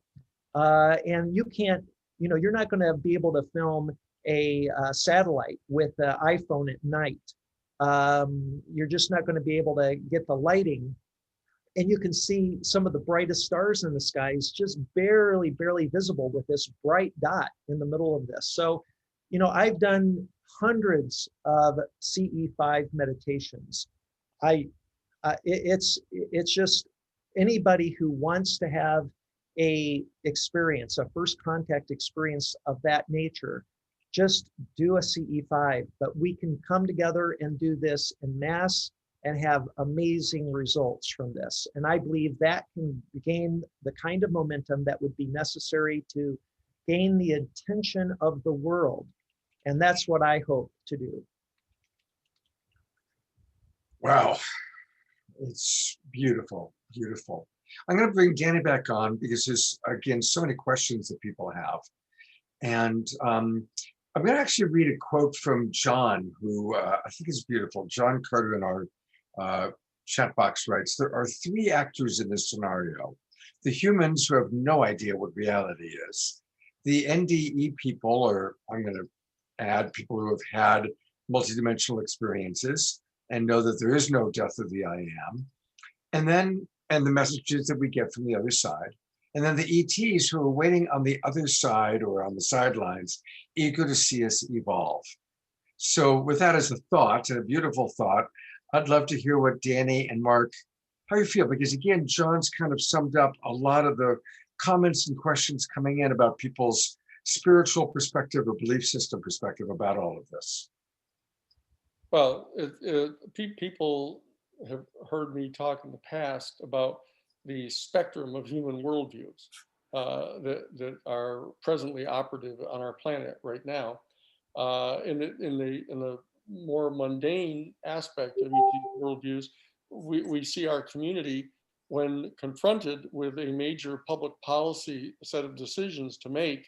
And you can't, you're not going to be able to film a satellite with an iPhone at night. You're just not going to be able to get the lighting. And you can see some of the brightest stars in the skies just barely visible with this bright dot in the middle of this. So, I've done hundreds of CE5 meditations. It's just anybody who wants to have a first contact experience of that nature, just do a CE5. But we can come together and do this en masse and have amazing results from this. And I believe that can gain the kind of momentum that would be necessary to gain the attention of the world. And that's what I hope to do. Wow, it's beautiful, beautiful. I'm going to bring Danny back on because there's, again, so many questions that people have. And I'm going to actually read a quote from John, who I think is beautiful. John Carter in our chat box writes, there are 3 actors in this scenario. The humans who have no idea what reality is. The NDE people, or I'm going to add people who have had multidimensional experiences and know that there is no death of the I am. And then and the messages that we get from the other side. And then the ETs who are waiting on the other side or on the sidelines, eager to see us evolve. So with that as a thought, and a beautiful thought, I'd love to hear what Danny and Mark, how you feel, because again, John's kind of summed up a lot of the comments and questions coming in about people's spiritual perspective or belief system perspective about all of this. Well, people have heard me talk in the past about the spectrum of human worldviews that are presently operative on our planet right now. In the more mundane aspect of each of these worldviews, we see our community, when confronted with a major public policy set of decisions to make,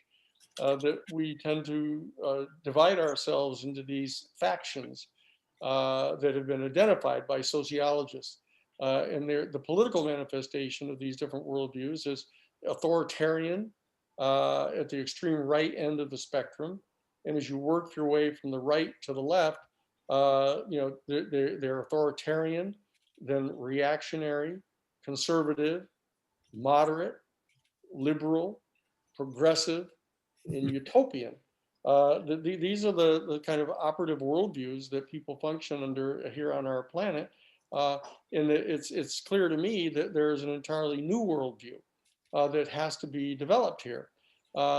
that we tend to divide ourselves into these factions that have been identified by sociologists. And the political manifestation of these different worldviews is authoritarian at the extreme right end of the spectrum. And as you work your way from the right to the left, they're authoritarian, then reactionary, conservative, moderate, liberal, progressive, and utopian. These are the kind of operative worldviews that people function under here on our planet. And it's clear to me that there is an entirely new worldview that has to be developed here.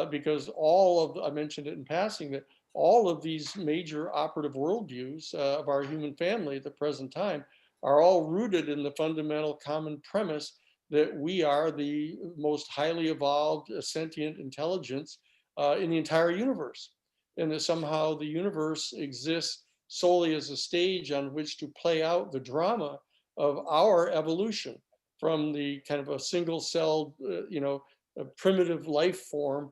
Because I mentioned it in passing, that all of these major operative worldviews of our human family at the present time are all rooted in the fundamental common premise that we are the most highly evolved sentient intelligence in the entire universe, and that somehow the universe exists solely as a stage on which to play out the drama of our evolution from the kind of a single-celled, a primitive life form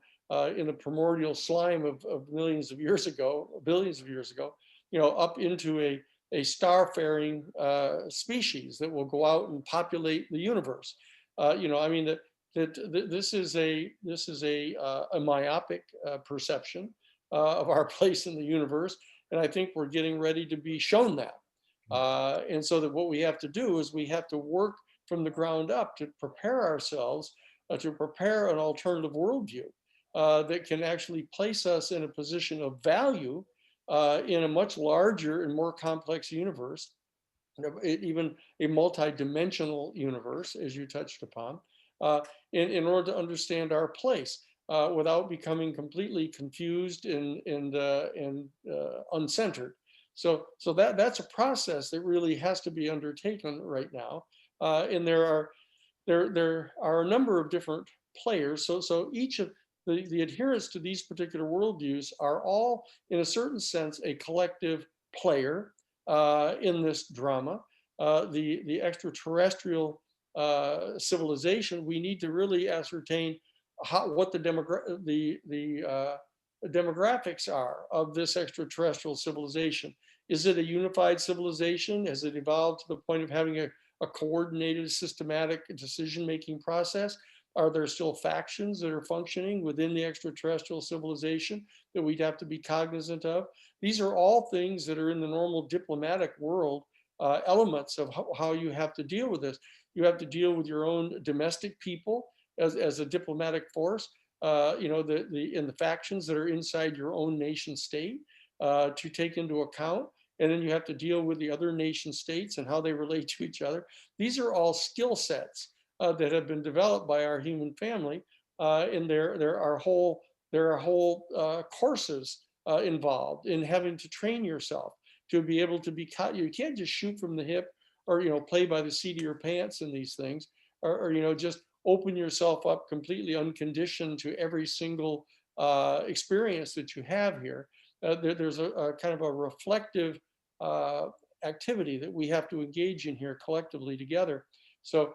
in the primordial slime of millions of years ago, billions of years ago, up into a star-faring species that will go out and populate the universe. This is a myopic perception of our place in the universe, and I think we're getting ready to be shown that. And so that what we have to do is we have to work from the ground up to prepare ourselves to prepare an alternative worldview that can actually place us in a position of value in a much larger and more complex universe, even a multi-dimensional universe, as you touched upon, in order to understand our place without becoming completely confused and uncentered. So that's a process that really has to be undertaken right now, and there are a number of different players. So each of the adherents to these particular worldviews are all, in a certain sense, a collective player in this drama. The extraterrestrial civilization, we need to really ascertain what the demographics are of this extraterrestrial civilization. Is it a unified civilization? Has it evolved to the point of having a coordinated, systematic decision-making process? Are there still factions that are functioning within the extraterrestrial civilization that we'd have to be cognizant of? These are all things that are in the normal diplomatic world, elements of how you have to deal with this. You have to deal with your own domestic people as a diplomatic force, in the factions that are inside your own nation state to take into account. And then you have to deal with the other nation states and how they relate to each other. These are all skill sets that have been developed by our human family, and there are whole courses involved in having to train yourself to be able to be. You can't just shoot from the hip, or play by the seat of your pants in these things, or just open yourself up completely unconditioned to every single experience that you have here. There's a kind of a reflective activity that we have to engage in here collectively together. So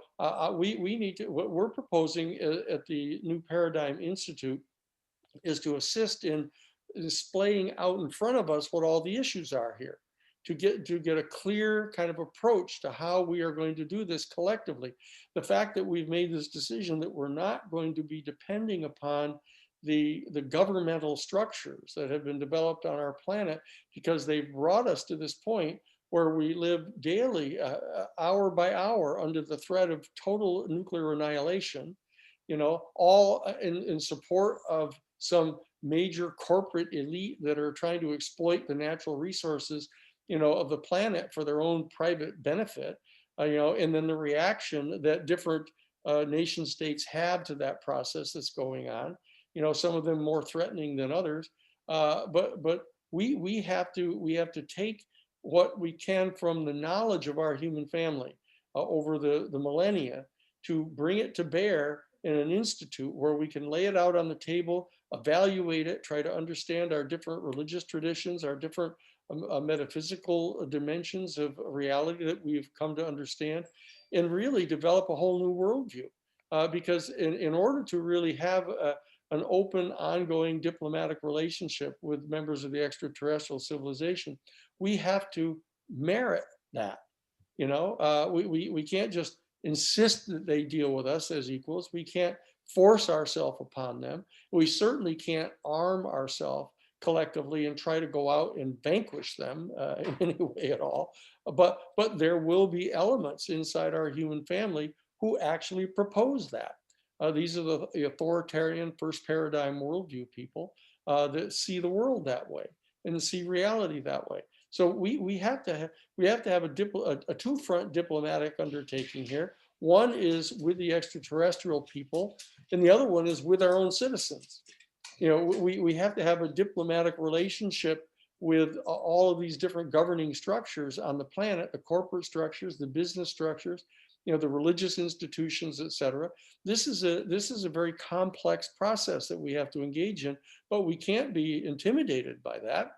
we need to, what we're proposing at the New Paradigm Institute is to assist in displaying out in front of us what all the issues are here, to get a clear kind of approach to how we are going to do this collectively. The fact that we've made this decision that we're not going to be depending upon the governmental structures that have been developed on our planet, because they've brought us to this point where we live daily, hour by hour, under the threat of total nuclear annihilation, all in support of some major corporate elite that are trying to exploit the natural resources, of the planet for their own private benefit, and then the reaction that different nation states have to that process that's going on, some of them more threatening than others. But we have to take what we can from the knowledge of our human family over the millennia, to bring it to bear in an institute where we can lay it out on the table, evaluate it, try to understand our different religious traditions, our different metaphysical dimensions of reality that we've come to understand, and really develop a whole new worldview. Because in order to really have an open, ongoing diplomatic relationship with members of the extraterrestrial civilization, we have to merit that. We can't just insist that they deal with us as equals. We can't force ourselves upon them. We certainly can't arm ourselves collectively and try to go out and vanquish them in any way at all. But there will be elements inside our human family who actually propose that. These are the authoritarian first paradigm worldview people that see the world that way and see reality that way. So we have to have a two-front diplomatic undertaking here. One is with the extraterrestrial people, and the other one is with our own citizens. We have to have a diplomatic relationship with all of these different governing structures on the planet, the corporate structures, the business structures, the religious institutions, et cetera. This is a very complex process that we have to engage in, but we can't be intimidated by that.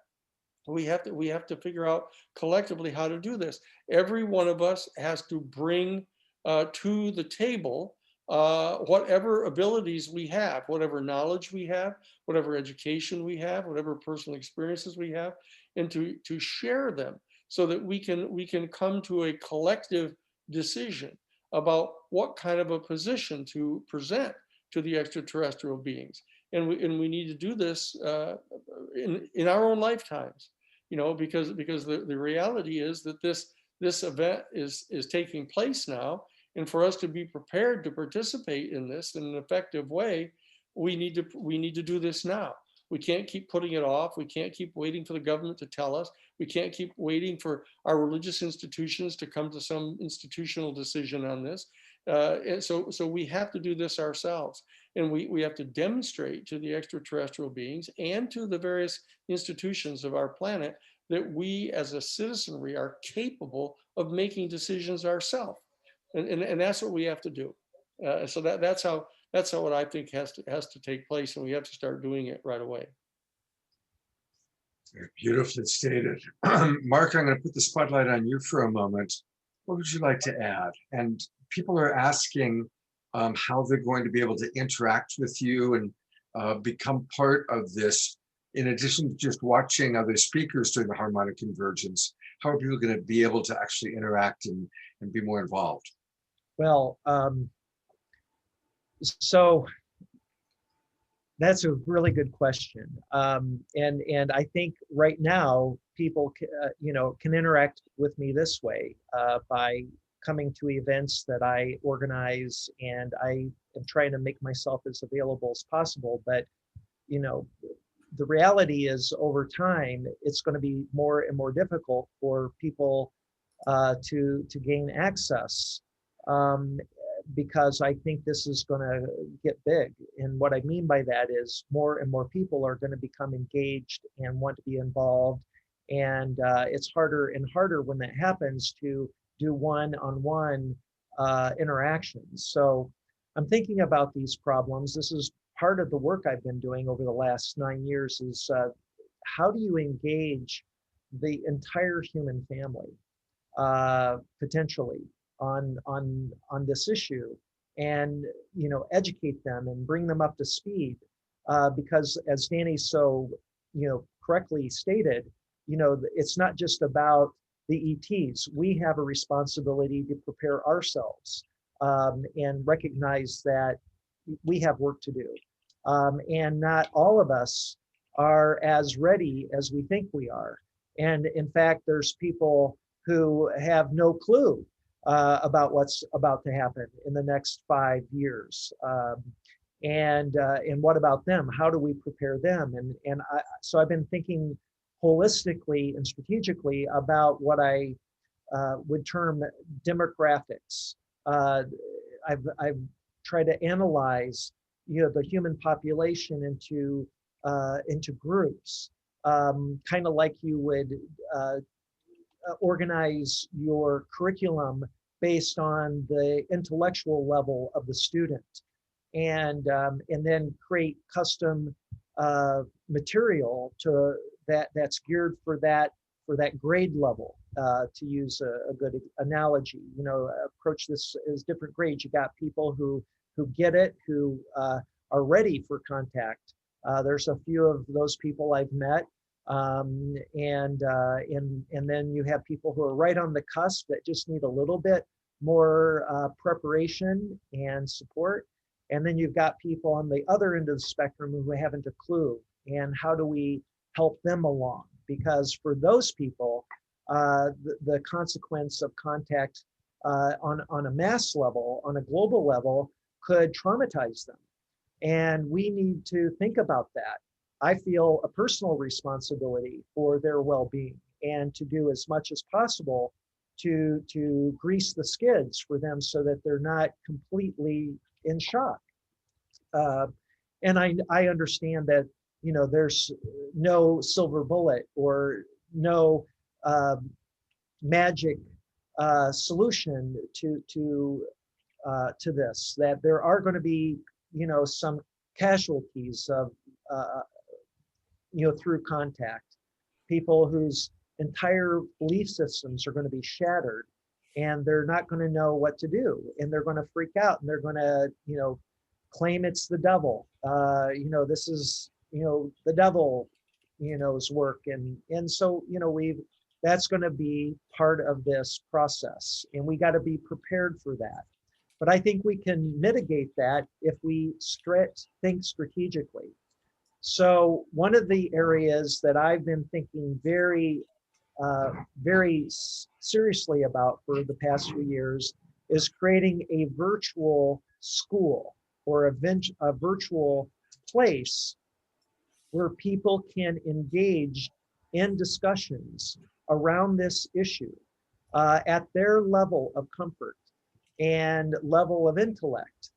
We have to figure out collectively how to do this. Every one of us has to bring to the table whatever abilities we have, whatever knowledge we have, whatever education we have, whatever personal experiences we have, and to share them so that we can come to a collective decision about what kind of a position to present to the extraterrestrial beings. And we need to do this in our own lifetimes, because the reality is that this event is taking place now. And for us to be prepared to participate in this in an effective way, we need to do this now. We can't keep putting it off. We can't keep waiting for the government to tell us. We can't keep waiting for our religious institutions to come to some institutional decision on this. And so we have to do this ourselves. And we have to demonstrate to the extraterrestrial beings and to the various institutions of our planet that we as a citizenry are capable of making decisions ourselves. And that's what we have to do. So that's how what I think has to take place, and we have to start doing it right away. Beautifully stated. Mark, I'm going to put the spotlight on you for a moment. What would you like to add? And people are asking how they're going to be able to interact with you and become part of this. In addition to just watching other speakers during the harmonic convergence, how are people going to be able to actually interact and be more involved? Well, so that's a really good question. And I think right now people can interact with me this way by coming to events that I organize, and I am trying to make myself as available as possible. But the reality is, over time, it's going to be more and more difficult for people to gain access, because I think this is going to get big. And what I mean by that is more and more people are going to become engaged and want to be involved. And it's harder and harder when that happens to do one-on-one interactions. So I'm thinking about these problems. This is part of the work I've been doing over the last 9 years, is how do you engage the entire human family potentially on this issue, and educate them and bring them up to speed, because as Danny so correctly stated, it's not just about the ETs. We have a responsibility to prepare ourselves and recognize that we have work to do, and not all of us are as ready as we think we are. And in fact, there's people who have no clue about what's about to happen in the next 5 years. And what about them? How do we prepare them? So I've been thinking holistically and strategically about what I would term demographics. I've tried to analyze, the human population into groups, kind of like you would organize your curriculum based on the intellectual level of the student, and then create custom material that's geared for that grade level. To use a good analogy, approach this as different grades. You got people who get it, who are ready for contact. There's a few of those people I've met. And then you have people who are right on the cusp that just need a little bit more preparation and support. And then you've got people on the other end of the spectrum who haven't a clue. And how do we help them along? Because for those people, the consequence of contact on a mass level, on a global level, could traumatize them. And we need to think about that. I feel a personal responsibility for their well-being and to do as much as possible to grease the skids for them so that they're not completely in shock. And I understand that, there's no silver bullet or no magic solution to this, that there are going to be, some casualties of, through contact, people whose entire belief systems are going to be shattered, and they're not going to know what to do, and they're going to freak out, and they're going to, claim it's the devil. This is, the devil's work, and so, that's going to be part of this process, and we got to be prepared for that. But I think we can mitigate that if we think strategically. So one of the areas that I've been thinking very seriously about for the past few years is creating a virtual school or a virtual place where people can engage in discussions around this issue at their level of comfort and level of intellect,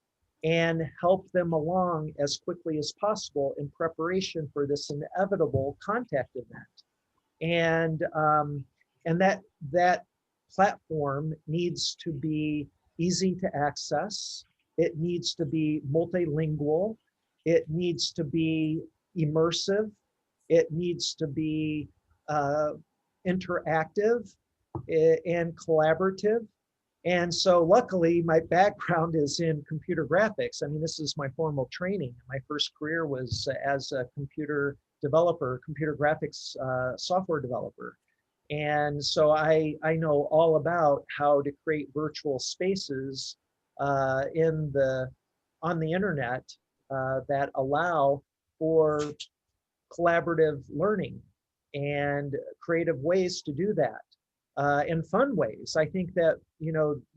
and help them along as quickly as possible in preparation for this inevitable contact event. And that platform needs to be easy to access. It needs to be multilingual. It needs to be immersive. It needs to be interactive and collaborative. And so luckily my background is in computer graphics. I mean, this is my formal training. My first career was as a computer developer, computer graphics software developer. And so I know all about how to create virtual spaces on the internet that allow for collaborative learning and creative ways to do that. In fun ways. I think that,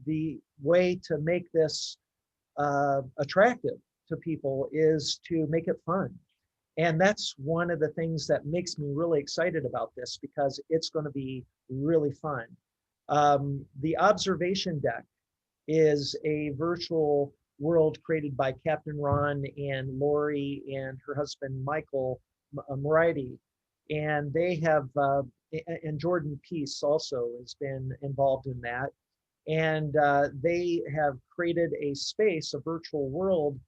the way to make this attractive to people is to make it fun. And that's one of the things that makes me really excited about this, because it's going to be really fun. The observation deck is a virtual world created by Captain Ron and Lori and her husband, Michael Moriarty. And they have, and Jordan Peace also has been involved in that. And they have created a space, a virtual world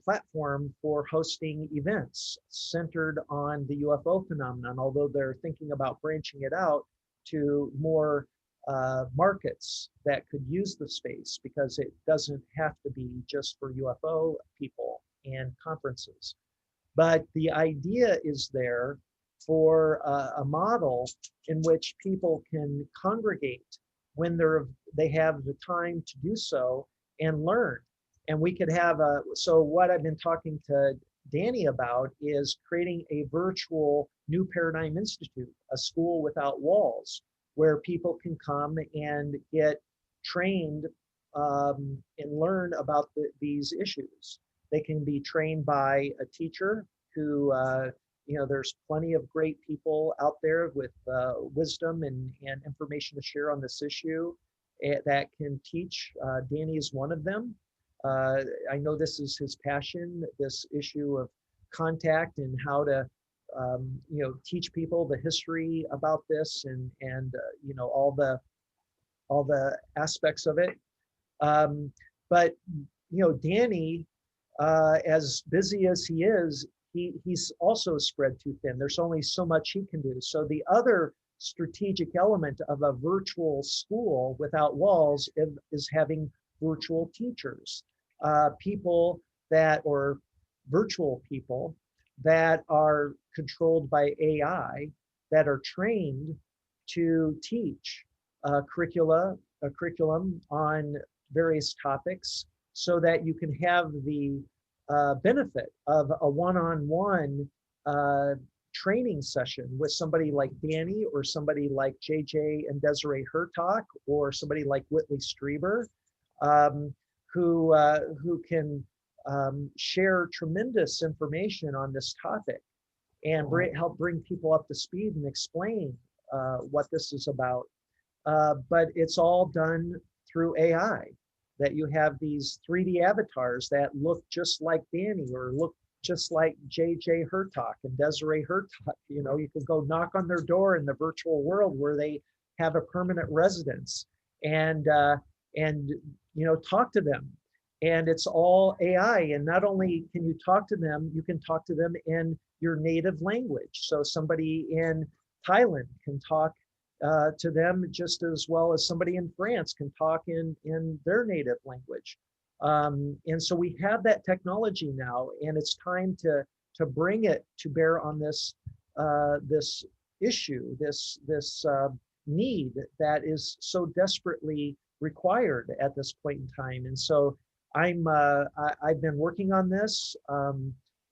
platform for hosting events centered on the UFO phenomenon, although they're thinking about branching it out to more markets that could use the space, because it doesn't have to be just for UFO people and conferences. But the idea is there for a model in which people can congregate when they have the time to do so and learn. And we could have so what I've been talking to Danny about is creating a virtual New Paradigm Institute, a school without walls, where people can come and get trained and learn about these issues. They can be trained by a teacher who, there's plenty of great people out there with wisdom and information to share on this issue that can teach. Danny is one of them. I know this is his passion, this issue of contact and how to teach people the history about this and all the aspects of it. But Danny, as busy as he is, he's also spread too thin. There's only so much he can do. So the other strategic element of a virtual school without walls is having virtual teachers, virtual people that are controlled by AI, that are trained to teach a curriculum on various topics, so that you can have the benefit of a one-on-one training session with somebody like Danny, or somebody like JJ and Desiree Hertak, or somebody like Whitley Strieber, who can share tremendous information on this topic and help bring people up to speed and explain what this is about. But it's all done through AI, that you have these 3D avatars that look just like Danny or look just like JJ Hertak and Desiree Hertak. You can go knock on their door in the virtual world where they have a permanent residence and talk to them. And it's all AI. And not only can you talk to them, you can talk to them in your native language. So somebody in Thailand can talk to them just as well as somebody in France can talk in their native language. And so we have that technology now, and it's time to bring it to bear on this issue, this need that is so desperately required at this point in time. And so I've been working on this.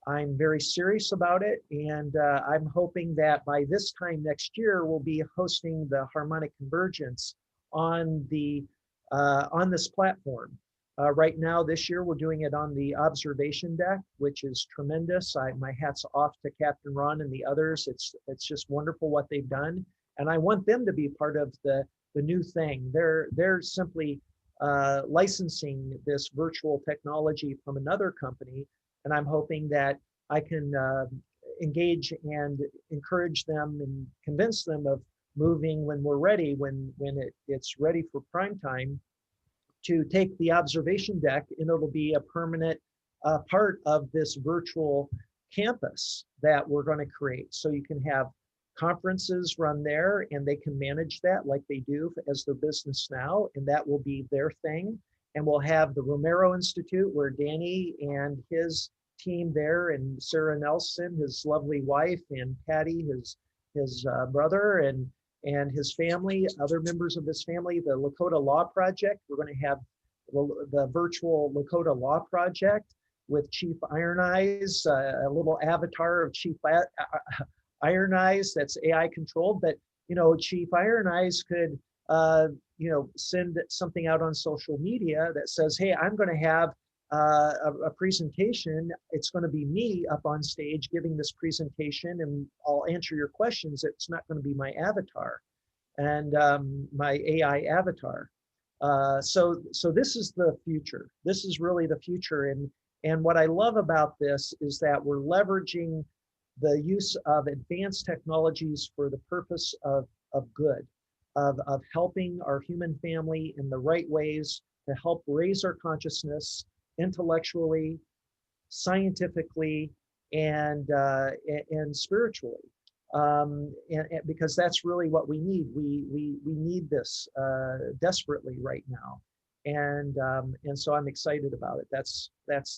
I'm very serious about it, and I'm hoping that by this time next year, we'll be hosting the Harmonic Convergence on this platform. Right now, this year, we're doing it on the observation deck, which is tremendous. My hat's off to Captain Ron and the others. It's just wonderful what they've done, and I want them to be part of the new thing. They're simply licensing this virtual technology from another company. And I'm hoping that I can engage and encourage them and convince them of moving when we're ready, when it's ready for prime time, to take the observation deck, and it'll be a permanent part of this virtual campus that we're going to create. So you can have conferences run there, and they can manage that like they do as their business now, and that will be their thing. And we'll have the Romero Institute, where Danny and his team there, and Sarah Nelson, his lovely wife, and Patty, his brother, and his family, other members of his family, the Lakota Law Project. We're going to have the virtual Lakota Law Project with Chief Iron Eyes, a little avatar of Chief Iron Eyes that's AI controlled. But Chief Iron Eyes could send something out on social media that says, hey, I'm going to have a presentation. It's going to be me up on stage giving this presentation, and I'll answer your questions. It's not going to be my avatar and my AI avatar. So this is the future. This is really the future. And what I love about this is that we're leveraging the use of advanced technologies for the purpose of good, of helping our human family in the right ways to help raise our consciousness intellectually, scientifically, and spiritually, and because that's really what we need. We need this desperately right now, and so I'm excited about it. That's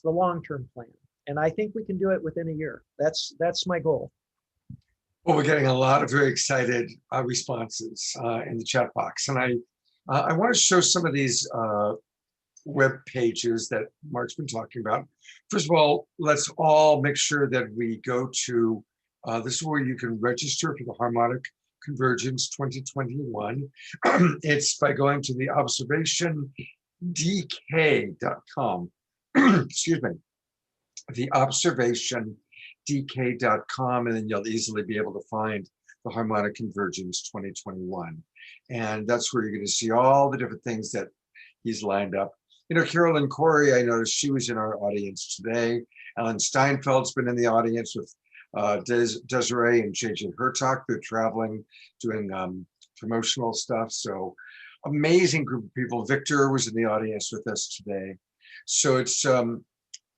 the long-term plan, and I think we can do it within a year. That's my goal. Well, we're getting a lot of very excited responses in the chat box, and I want to show some of these web pages that Mark's been talking about. First of all, let's all make sure that we go to, this is where you can register for the Harmonic Convergence 2021. It's by going to the observationdk.com. Excuse me, the observationdk.com, and then you'll easily be able to find the Harmonic Convergence 2021. And that's where you're going to see all the different things that he's lined up. You know, Carolyn Corey, I noticed she was in our audience today. Ellen Steinfeld's been in the audience with Desiree and JJ Hertok. They're traveling, doing promotional stuff. So amazing group of people. Victor was in the audience with us today. So it's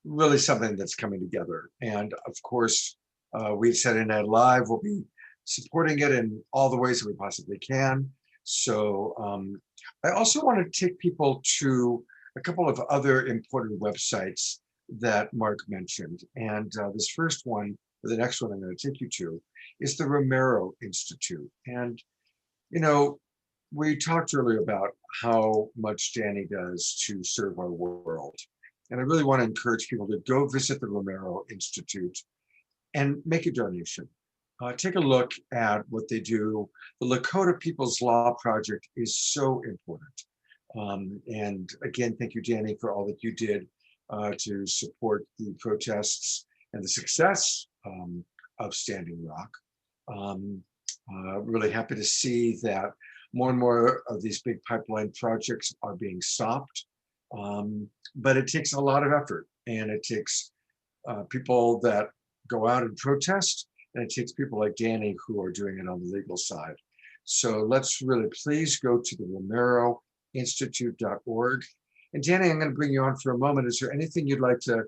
really something that's coming together. And of course, we at Saturday Night Live will be supporting it in all the ways that we possibly can. So I also want to take people to a couple of other important websites that Mark mentioned. And this first one, or the next one I'm going to take you to, is the Romero Institute. And, you know, we talked earlier about how much Danny does to serve our world. And I really want to encourage people to go visit the Romero Institute and make a donation. Take a look at what they do. The Lakota People's Law Project is so important. And again, thank you, Danny, for all that you did to support the protests and the success of Standing Rock. Really happy to see that more and more of these big pipeline projects are being stopped. But it takes a lot of effort, and it takes people that go out and protest, and it takes people like Danny who are doing it on the legal side. So let's really please go to the RomeroInstitute.org. And Danny, I'm going to bring you on for a moment. Is there anything you'd like to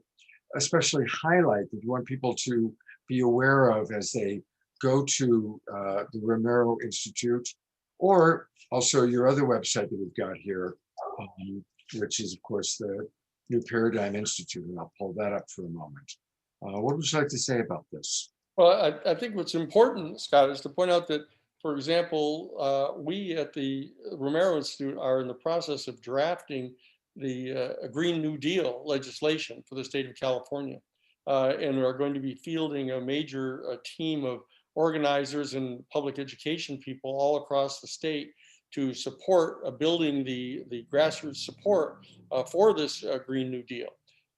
especially highlight that you want people to be aware of as they go to the Romero Institute, or also your other website that we've got here, which is, of course, the New Paradigm Institute, and I'll pull that up for a moment. What would you like to say about this? Well, I think what's important, Scott, is to point out that, for example, we at the Romero Institute are in the process of drafting the Green New Deal legislation for the state of California, and are going to be fielding a major team of organizers and public education people all across the state to support building the grassroots support for this Green New Deal.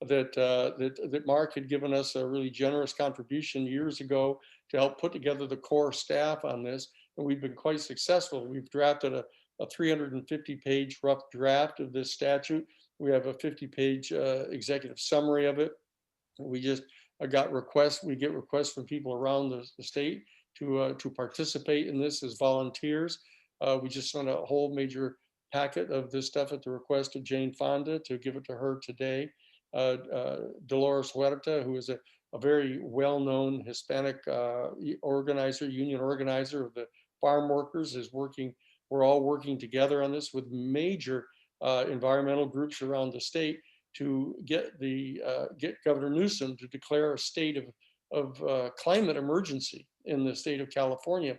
That Mark had given us a really generous contribution years ago to help put together the core staff on this, and we've been quite successful. We've drafted a 350-page rough draft of this statute. We have a 50-page executive summary of it. We just got requests. We get requests from people around the state to participate in this as volunteers. We just sent a whole major packet of this stuff at the request of Jane Fonda to give it to her today. Dolores Huerta, who is a very well-known Hispanic organizer, union organizer of the farm workers, is working. We're all working together on this with major environmental groups around the state to get Governor Newsom to declare a state of climate emergency in the state of California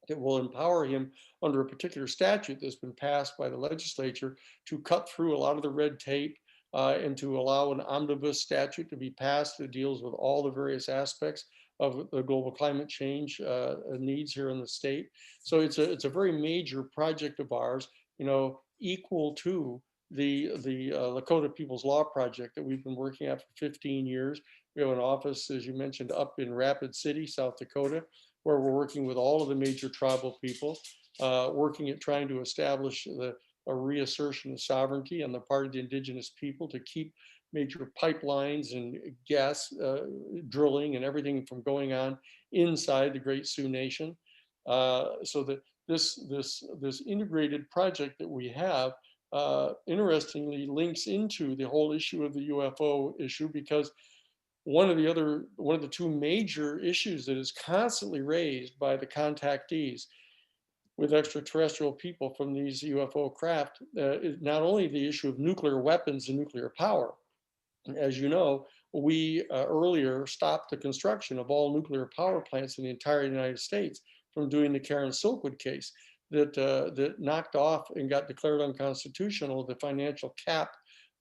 that will empower him under a particular statute that's been passed by the legislature to cut through a lot of the red tape and to allow an omnibus statute to be passed that deals with all the various aspects of the global climate change needs here in the state. So it's a very major project of ours, you know, equal to the Lakota People's Law Project that we've been working at for 15 years. We have an office, as you mentioned, up in Rapid City, South Dakota, where we're working with all of the major tribal people, working at trying to establish a reassertion of sovereignty on the part of the indigenous people to keep major pipelines and gas drilling and everything from going on inside the Great Sioux Nation. So that this integrated project that we have interestingly links into the whole issue of the UFO issue, because one of the two major issues that is constantly raised by the contactees with extraterrestrial people from these UFO craft is not only the issue of nuclear weapons and nuclear power. As you know, we earlier stopped the construction of all nuclear power plants in the entire United States from doing the Karen Silkwood case that knocked off and got declared unconstitutional the financial cap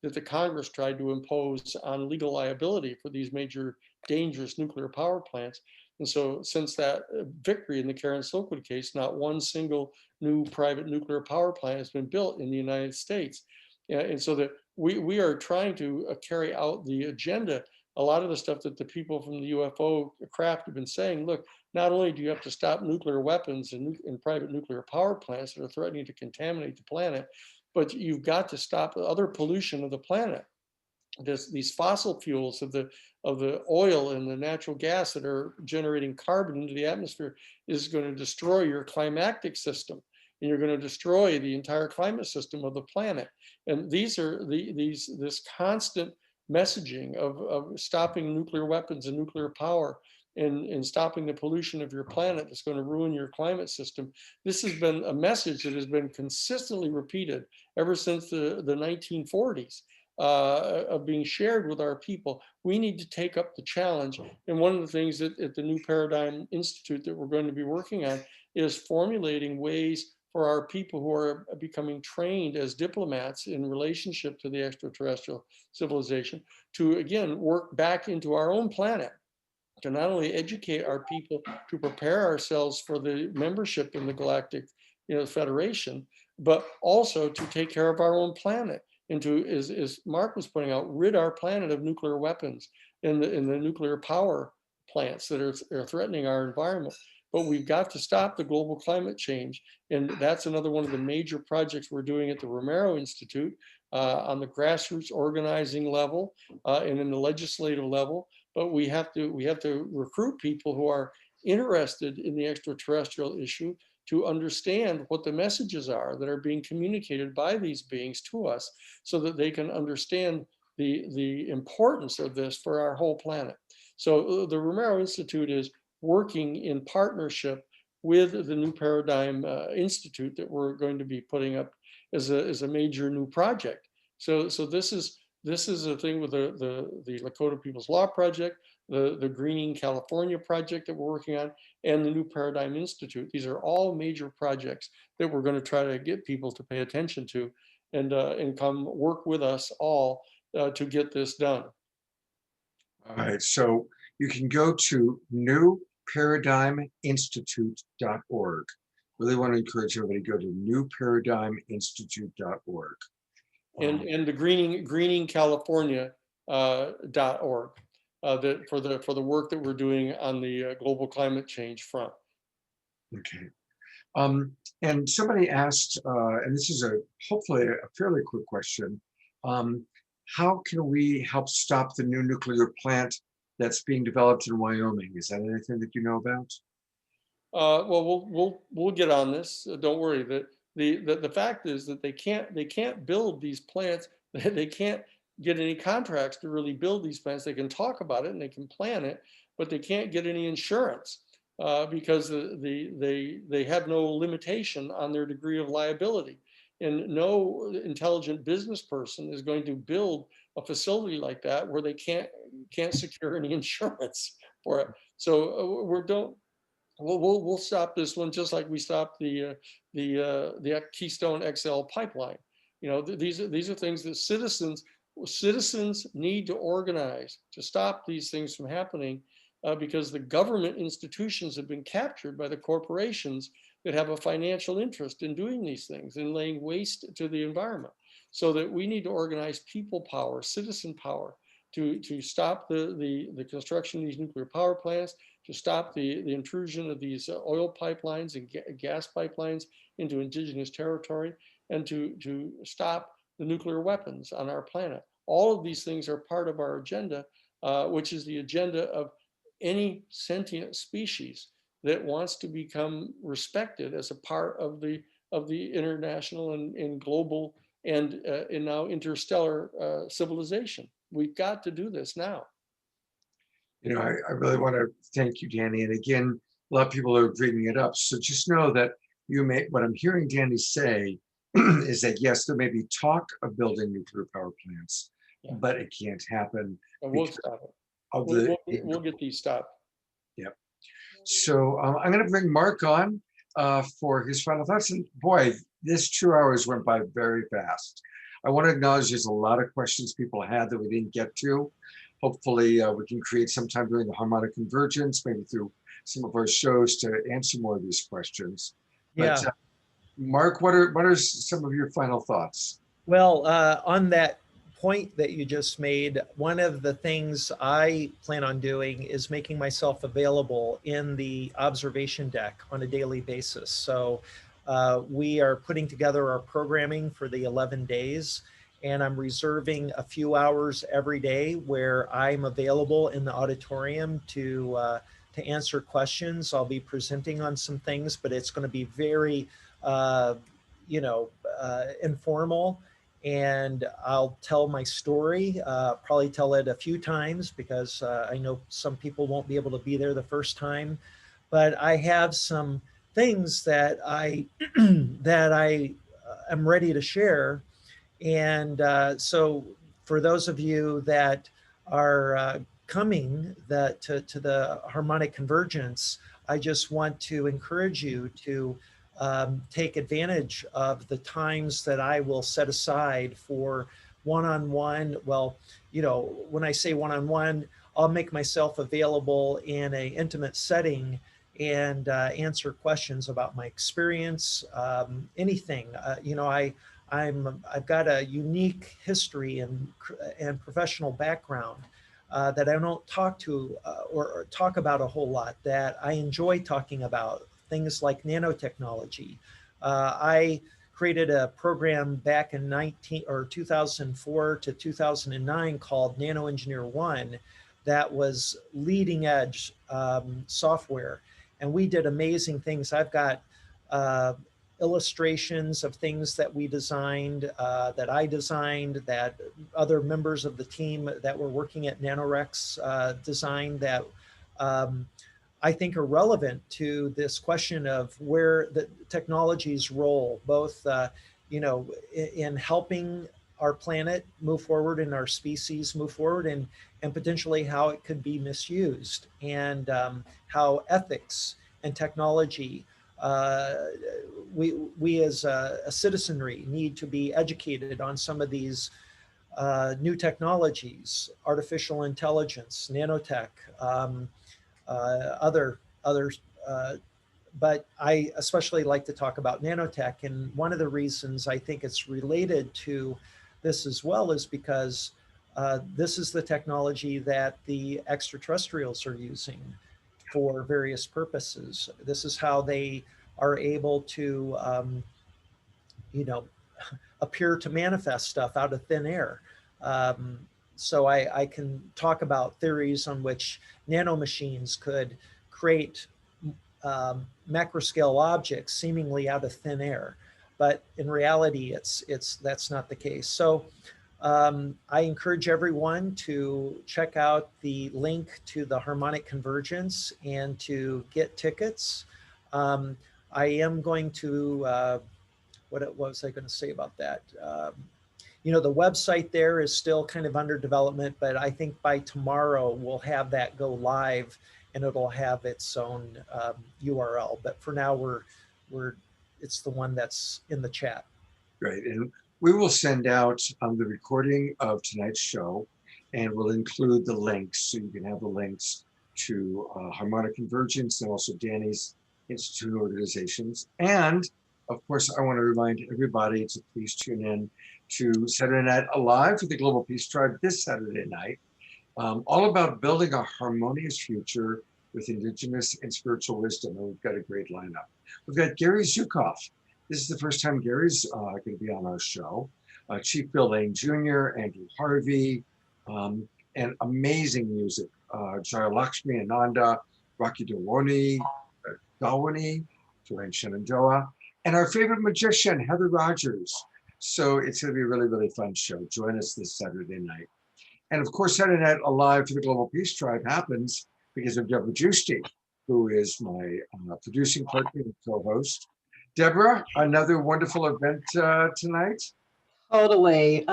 that the Congress tried to impose on legal liability for these major dangerous nuclear power plants. And so since that victory in the Karen-Silkwood case, not one single new private nuclear power plant has been built in the United States. And so that we are trying to carry out the agenda. A lot of the stuff that the people from the UFO craft have been saying, look, not only do you have to stop nuclear weapons and private nuclear power plants that are threatening to contaminate the planet, but you've got to stop other pollution of the planet. These fossil fuels of the oil and the natural gas that are generating carbon into the atmosphere is going to destroy your climatic system, and you're going to destroy the entire climate system of the planet. And these are this constant messaging of stopping nuclear weapons and nuclear power and stopping the pollution of your planet that's going to ruin your climate system. This has been a message that has been consistently repeated ever since the 1940s. Of being shared with our people. We need to take up the challenge. And one of the things that at the New Paradigm Institute that we're going to be working on is formulating ways for our people who are becoming trained as diplomats in relationship to the extraterrestrial civilization to, again, work back into our own planet, to not only educate our people to prepare ourselves for the membership in the Galactic Federation, but also to take care of our own planet and to, as Mark was pointing out, rid our planet of nuclear weapons and the nuclear power plants that are threatening our environment. But we've got to stop the global climate change. And that's another one of the major projects we're doing at the Romero Institute on the grassroots organizing level and in the legislative level. But we have to recruit people who are interested in the extraterrestrial issue to understand what the messages are that are being communicated by these beings to us, so that they can understand the importance of this for our whole planet. So the Romero Institute is working in partnership with the New Paradigm Institute that we're going to be putting up as a major new project. So this is a thing with the Lakota People's Law Project, the Greening California project that we're working on, and the New Paradigm Institute. These are all major projects that we're going to try to get people to pay attention to and come work with us all to get this done. All right, so you can go to newparadigminstitute.org. Really want to encourage everybody to go to newparadigminstitute.org. And the Greening California .org for the work that we're doing on the global climate change front. Okay. And somebody asked, and this is hopefully a fairly quick question, how can we help stop the new nuclear plant that's being developed in Wyoming? Is that anything that you know about? Well, we'll get on this. Don't worry. The fact is that they can't build these plants. They can't get any contracts to really build these plants. They can talk about it and they can plan it, but they can't get any insurance because they have no limitation on their degree of liability. And no intelligent business person is going to build a facility like that where they can't secure any insurance for it. So we'll stop this one just like we stopped the Keystone XL pipeline. These are things that citizens need to organize to stop these things from happening because the government institutions have been captured by the corporations that have a financial interest in doing these things and laying waste to the environment. So that we need to organize people power, citizen power, to stop the construction of these nuclear power plants, to stop the intrusion of these oil pipelines and gas pipelines into indigenous territory, and to stop the nuclear weapons on our planet. All of these things are part of our agenda, which is the agenda of any sentient species that wants to become respected as a part of the international and global and now interstellar civilization. We've got to do this now. I really want to thank you, Danny. And again, a lot of people are bringing it up. So just know that what I'm hearing Danny say is that yes, there may be talk of building nuclear power plants, but it can't happen. And we'll stop it. We'll get these stopped. Yep. So I'm going to bring Mark on for his final thoughts. And boy, this 2 hours went by very fast. I want to acknowledge there's a lot of questions people had that we didn't get to. hopefully we can create sometime during the harmonic convergence, maybe through some of our shows to answer more of these questions. Yeah. But Mark, what are some of your final thoughts? Well, on that point that you just made, one of the things I plan on doing is making myself available in the observation deck on a daily basis. So we are putting together our programming for the 11 days, and I'm reserving a few hours every day where I'm available in the auditorium to answer questions. I'll be presenting on some things, but it's going to be very, informal. And I'll tell my story, probably tell it a few times because I know some people won't be able to be there the first time. But I have some things that I that I am ready to share. And so for those of you that are coming to the harmonic convergence, I just want to encourage you to take advantage of the times that I will set aside for one-on-one. Well, when I say one-on-one, I'll make myself available in an intimate setting and answer questions about my experience, anything. I've got a unique history and professional background that I don't talk to or talk about a whole lot, that I enjoy talking about, things like nanotechnology. I created a program back in 2004 to 2009 called Nano Engineer One that was leading edge software. And we did amazing things. I've got illustrations of things that we designed, that I designed, that other members of the team that were working at NanoRex designed, that I think are relevant to this question of where the technology's role, both in helping our planet move forward and our species move forward, and potentially how it could be misused, and how ethics and technology, we as a citizenry need to be educated on some of these new technologies, artificial intelligence, nanotech, others. But I especially like to talk about nanotech. And one of the reasons I think it's related to this as well is because this is the technology that the extraterrestrials are using for various purposes. This is how they are able to, appear to manifest stuff out of thin air. So I can talk about theories on which nanomachines could create macro scale objects seemingly out of thin air, but in reality, that's not the case. So I encourage everyone to check out the link to the harmonic convergence and to get tickets. I am going to, what was I going to say about that? The website there is still kind of under development, but I think by tomorrow we'll have that go live and it'll have its own URL. But for now, it's the one that's in the chat. Great, and we will send out the recording of tonight's show, and we'll include the links so you can have the links to Harmonic Convergence and also Danny's Institute organizations. And of course, I want to remind everybody to please tune in to Saturday Night Alive for the Global Peace Tribe this Saturday night, all about building a harmonious future with Indigenous and spiritual wisdom. And we've got a great lineup. We've got Gary Zukoff. This is the first time Gary's going to be on our show. Chief Bill Lane Jr., Andrew Harvey, and amazing music. Jaya Lakshmi Ananda, Rocky Dawani, Joanne Shenandoah, and our favorite magician, Heather Rogers. So it's going to be a really, really fun show. Join us this Saturday night. And of course, Saturday Night Alive for the Global Peace Tribe happens because of Deborah Justi, who is my producing partner and co-host. Deborah, another wonderful event tonight. Totally.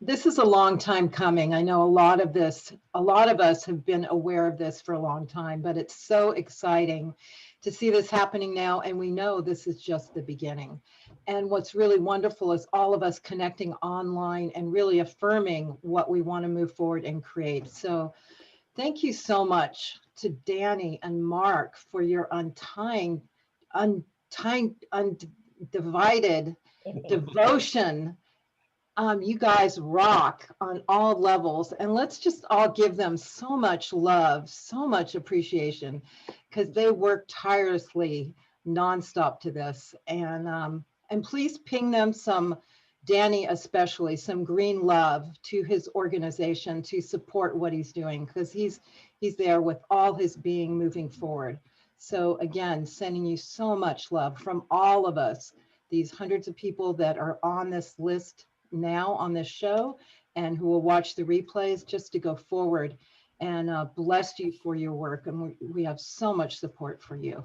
this is a long time coming. I know a lot of us have been aware of this for a long time, but it's so exciting to see this happening now. And we know this is just the beginning. And what's really wonderful is all of us connecting online and really affirming what we want to move forward and create. So thank you so much to Danny and Mark for your undivided devotion. You guys rock on all levels, and let's just all give them so much love, so much appreciation, because they work tirelessly nonstop to this. And please ping them some, Danny especially, some green love to his organization to support what he's doing, because he's there with all his being moving forward. So again, sending you so much love from all of us, these hundreds of people that are on this list now on this show and who will watch the replays, just to go forward, and bless you for your work. And we have so much support for you.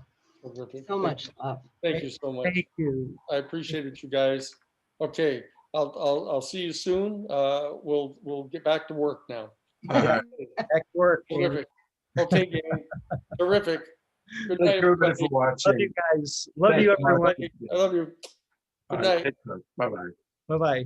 So much love. Thank you so much. Thank you. I appreciate it, you guys. Okay, I'll see you soon. We'll get back to work now. All right. Back to work. Terrific. Okay, gang. Terrific. Good Thank night, you everybody everybody. for watching. Love you guys. Love Thanks, you, Mark. everyone. I love you. All Good right, night. take care. Bye-bye. Bye-bye.